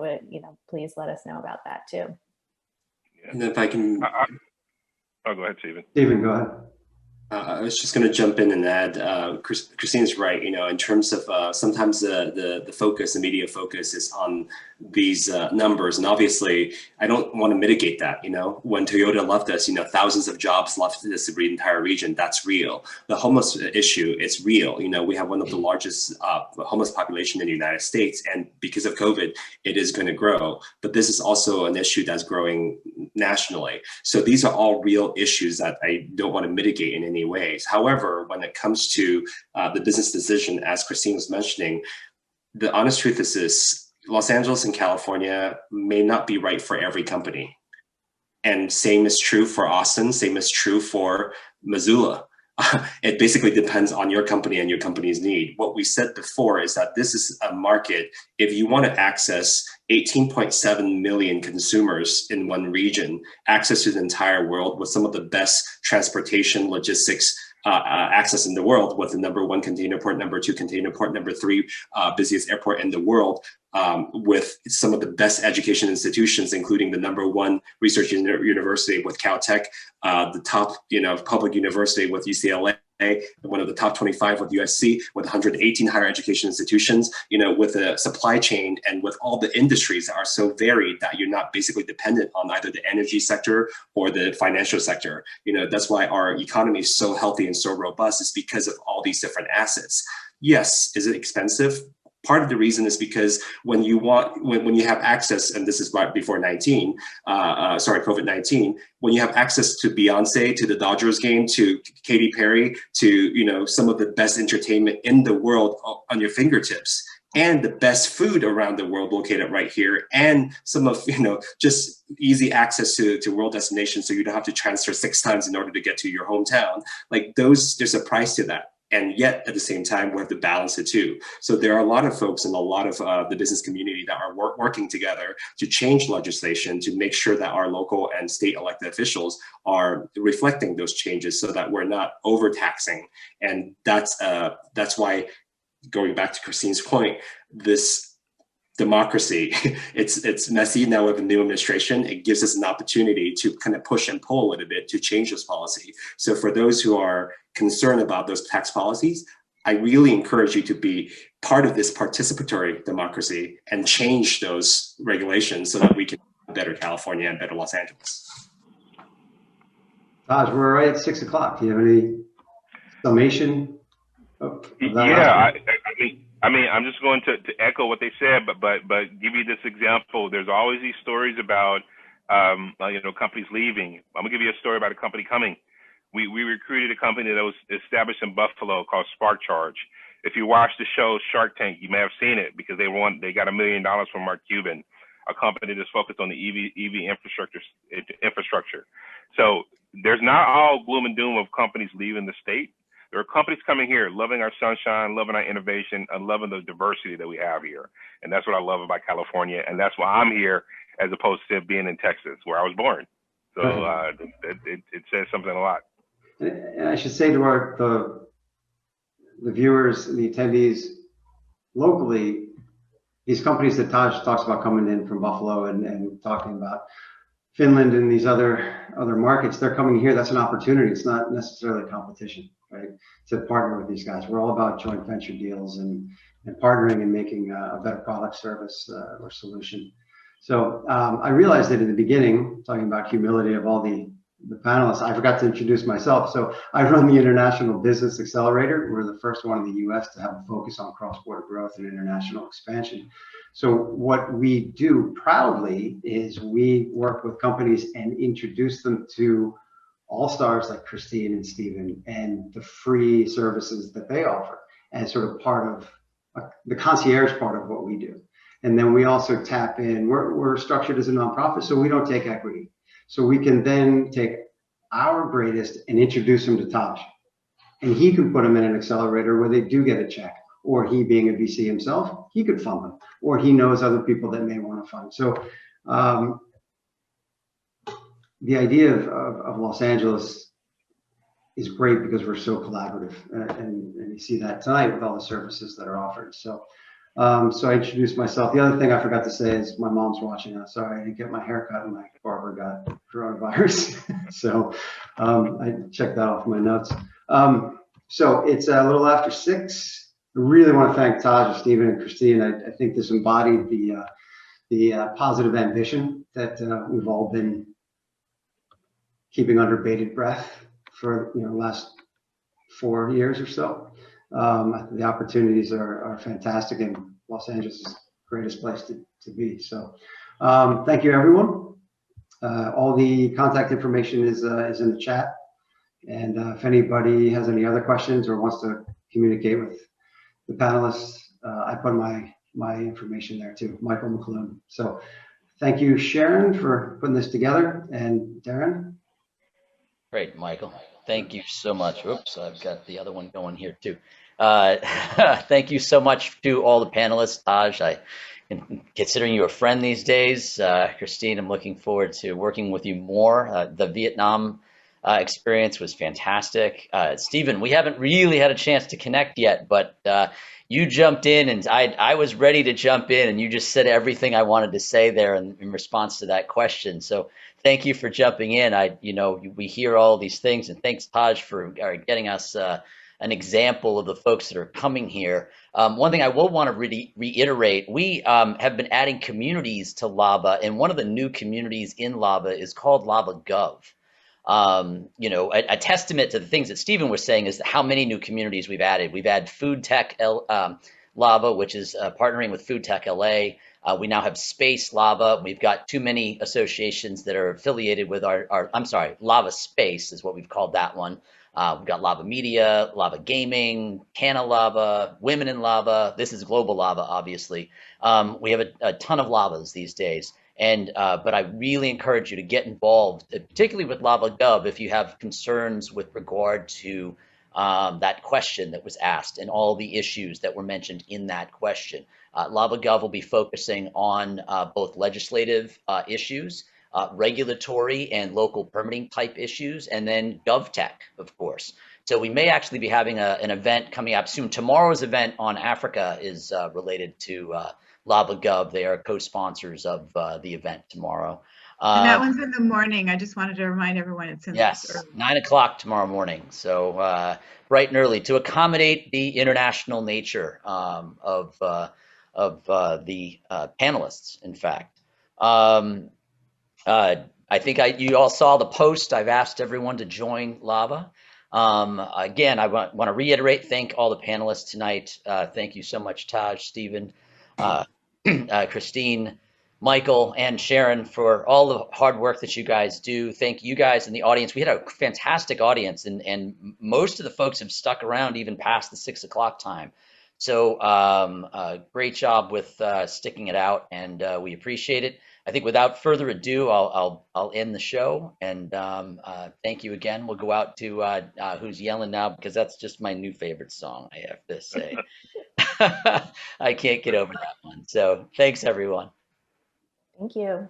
please let us know about that too. Yeah. And if I can, oh, go ahead, Stephen. Stephen, go ahead. I was just going to jump in and add, Christine's right, in terms of sometimes the focus, the media focus is on these numbers. And obviously, I don't want to mitigate that. When Toyota left us, thousands of jobs left this entire region. That's real. The homeless issue, it's real. We have one of the largest homeless population in the United States. And because of COVID, it is going to grow. But this is also an issue that's growing nationally. So these are all real issues that I don't want to mitigate in any ways. However, when it comes to the business decision, as Christine was mentioning, the honest truth is this: Los Angeles and California may not be right for every company. And same is true for Austin, same is true for Missoula. It basically depends on your company and your company's need. What we said before is that this is a market, if you want to access 18.7 million consumers in one region, access to the entire world with some of the best transportation logistics access in the world, with the #1 container port, #2 container port, #3 busiest airport in the world, with some of the best education institutions, including the #1 research university with Caltech, the top public university with UCLA, one of the top 25 with USC, with 118 higher education institutions, with a supply chain and with all the industries that are so varied that you're not basically dependent on either the energy sector or the financial sector. That's why our economy is so healthy and so robust, is because of all these different assets. Yes, is it expensive? Part of the reason is because when you have access, and this is right before COVID-19, when you have access to Beyonce, to the Dodgers game, to Katy Perry, to some of the best entertainment in the world on your fingertips, and the best food around the world located right here, and some of just easy access to world destinations, so you don't have to transfer 6 times in order to get to your hometown. Like there's a price to that. And yet, at the same time, we have to balance it too. So there are a lot of folks in a lot of the business community that are working together to change legislation to make sure that our local and state elected officials are reflecting those changes, so that we're not overtaxing. And that's why, going back to Christine's point, this democracy, it's messy now with the new administration. It gives us an opportunity to kind of push and pull a little bit to change this policy. So for those who are concerned about those tax policies, I really encourage you to be part of this participatory democracy and change those regulations so that we can have better California and better Los Angeles. Taj, we're right at 6 o'clock. Do you have any summation of that? Yeah, I mean, I'm just going to echo what they said, but give you this example. There's always these stories about companies leaving. I'm gonna give you a story about a company coming. We recruited a company that was established in Buffalo called Spark Charge. If you watch the show Shark Tank, you may have seen it because they got $1 million from Mark Cuban, a company that's focused on the EV infrastructure. So there's not all gloom and doom of companies leaving the state. There are companies coming here, loving our sunshine, loving our innovation, and loving the diversity that we have here. And that's what I love about California. And that's why I'm here as opposed to being in Texas, where I was born. So it says something a lot. And I should say to the viewers, the attendees locally, these companies that Taj talks about coming in from Buffalo and talking about Finland and these other markets, they're coming here. That's an opportunity. It's not necessarily a competition, right? To partner with these guys. We're all about joint venture deals and partnering and making a better product, service, or solution. So I realized that in the beginning, talking about humility of all the panelists, I forgot to introduce myself. So I run the International Business Accelerator. We're the first one in the US to have a focus on cross-border growth and international expansion. So what we do proudly is we work with companies and introduce them to all-stars like Christine and Stephen and the free services that they offer as sort of part of the concierge part of what we do. And then we also tap in, we're structured as a nonprofit, so we don't take equity. So we can then take our greatest and introduce them to Taj. And he can put them in an accelerator where they do get a check, or he being a VC himself, he could fund them, or he knows other people that may want to fund. So the idea of Los Angeles is great because we're so collaborative, and you see that tonight with all the services that are offered. So I introduced myself. The other thing I forgot to say is my mom's watching us. Sorry, I didn't get my hair cut and my barber got coronavirus. So I checked that off my notes. So it's a little after 6. I really want to thank Taj, Stephen, and Christine. I think this embodied the positive ambition that we've all been keeping under bated breath for the last 4 years or so. The opportunities are fantastic, and Los Angeles is the greatest place to be. So thank you, everyone. All the contact information is in the chat. And if anybody has any other questions or wants to communicate with the panelists, I put my information there too, Michael McClune. So thank you, Sharon, for putting this together, and Darren. Great, Michael. Thank you so much. Oops, I've got the other one going here too. Thank you so much to all the panelists. Taj, considering you a friend these days. Christine, I'm looking forward to working with you more. The Vietnam experience was fantastic. Stephen, we haven't really had a chance to connect yet, but you jumped in, and I was ready to jump in, and you just said everything I wanted to say there in response to that question. So thank you for jumping in. We hear all these things, and thanks, Taj, for getting us an example of the folks that are coming here. One thing I will want to reiterate, we have been adding communities to Lava, and one of the new communities in Lava is called Lava Gov. A testament to the things that Stephen was saying is how many new communities we've added. We've added Food Tech Lava, which is partnering with Food Tech LA. We now have Space Lava. We've got too many associations that are affiliated with Lava Space is what we've called that one. We've got Lava Media, Lava Gaming, Canna Lava, Women in Lava. This is Global Lava, obviously. We have a ton of lavas these days. But I really encourage you to get involved, particularly with Lava Gov, if you have concerns with regard to that question that was asked and all the issues that were mentioned in that question. Lava Gov will be focusing on both legislative issues, regulatory and local permitting type issues, and then GovTech, of course. So we may actually be having an event coming up soon. Tomorrow's event on Africa is related to Lava Gov. They are co-sponsors of the event tomorrow. And that one's in the morning. I just wanted to remind everyone it's in yes, 9 o'clock tomorrow morning. So bright and early to accommodate the international nature of the panelists. In fact, I think you all saw the post. I've asked everyone to join Lava. Again, I want to reiterate, thank all the panelists tonight. Thank you so much, Taj, Stephen, Christine, Michael and Sharon, for all the hard work that you guys do. Thank you guys in the audience. We had a fantastic audience, and most of the folks have stuck around even past the 6 o'clock time. So great job with sticking it out, and we appreciate it. I think without further ado, I'll end the show, and thank you again. We'll go out to Who's Yelling Now, because that's just my new favorite song, I have to say. I can't get over that one. So thanks, everyone. Thank you.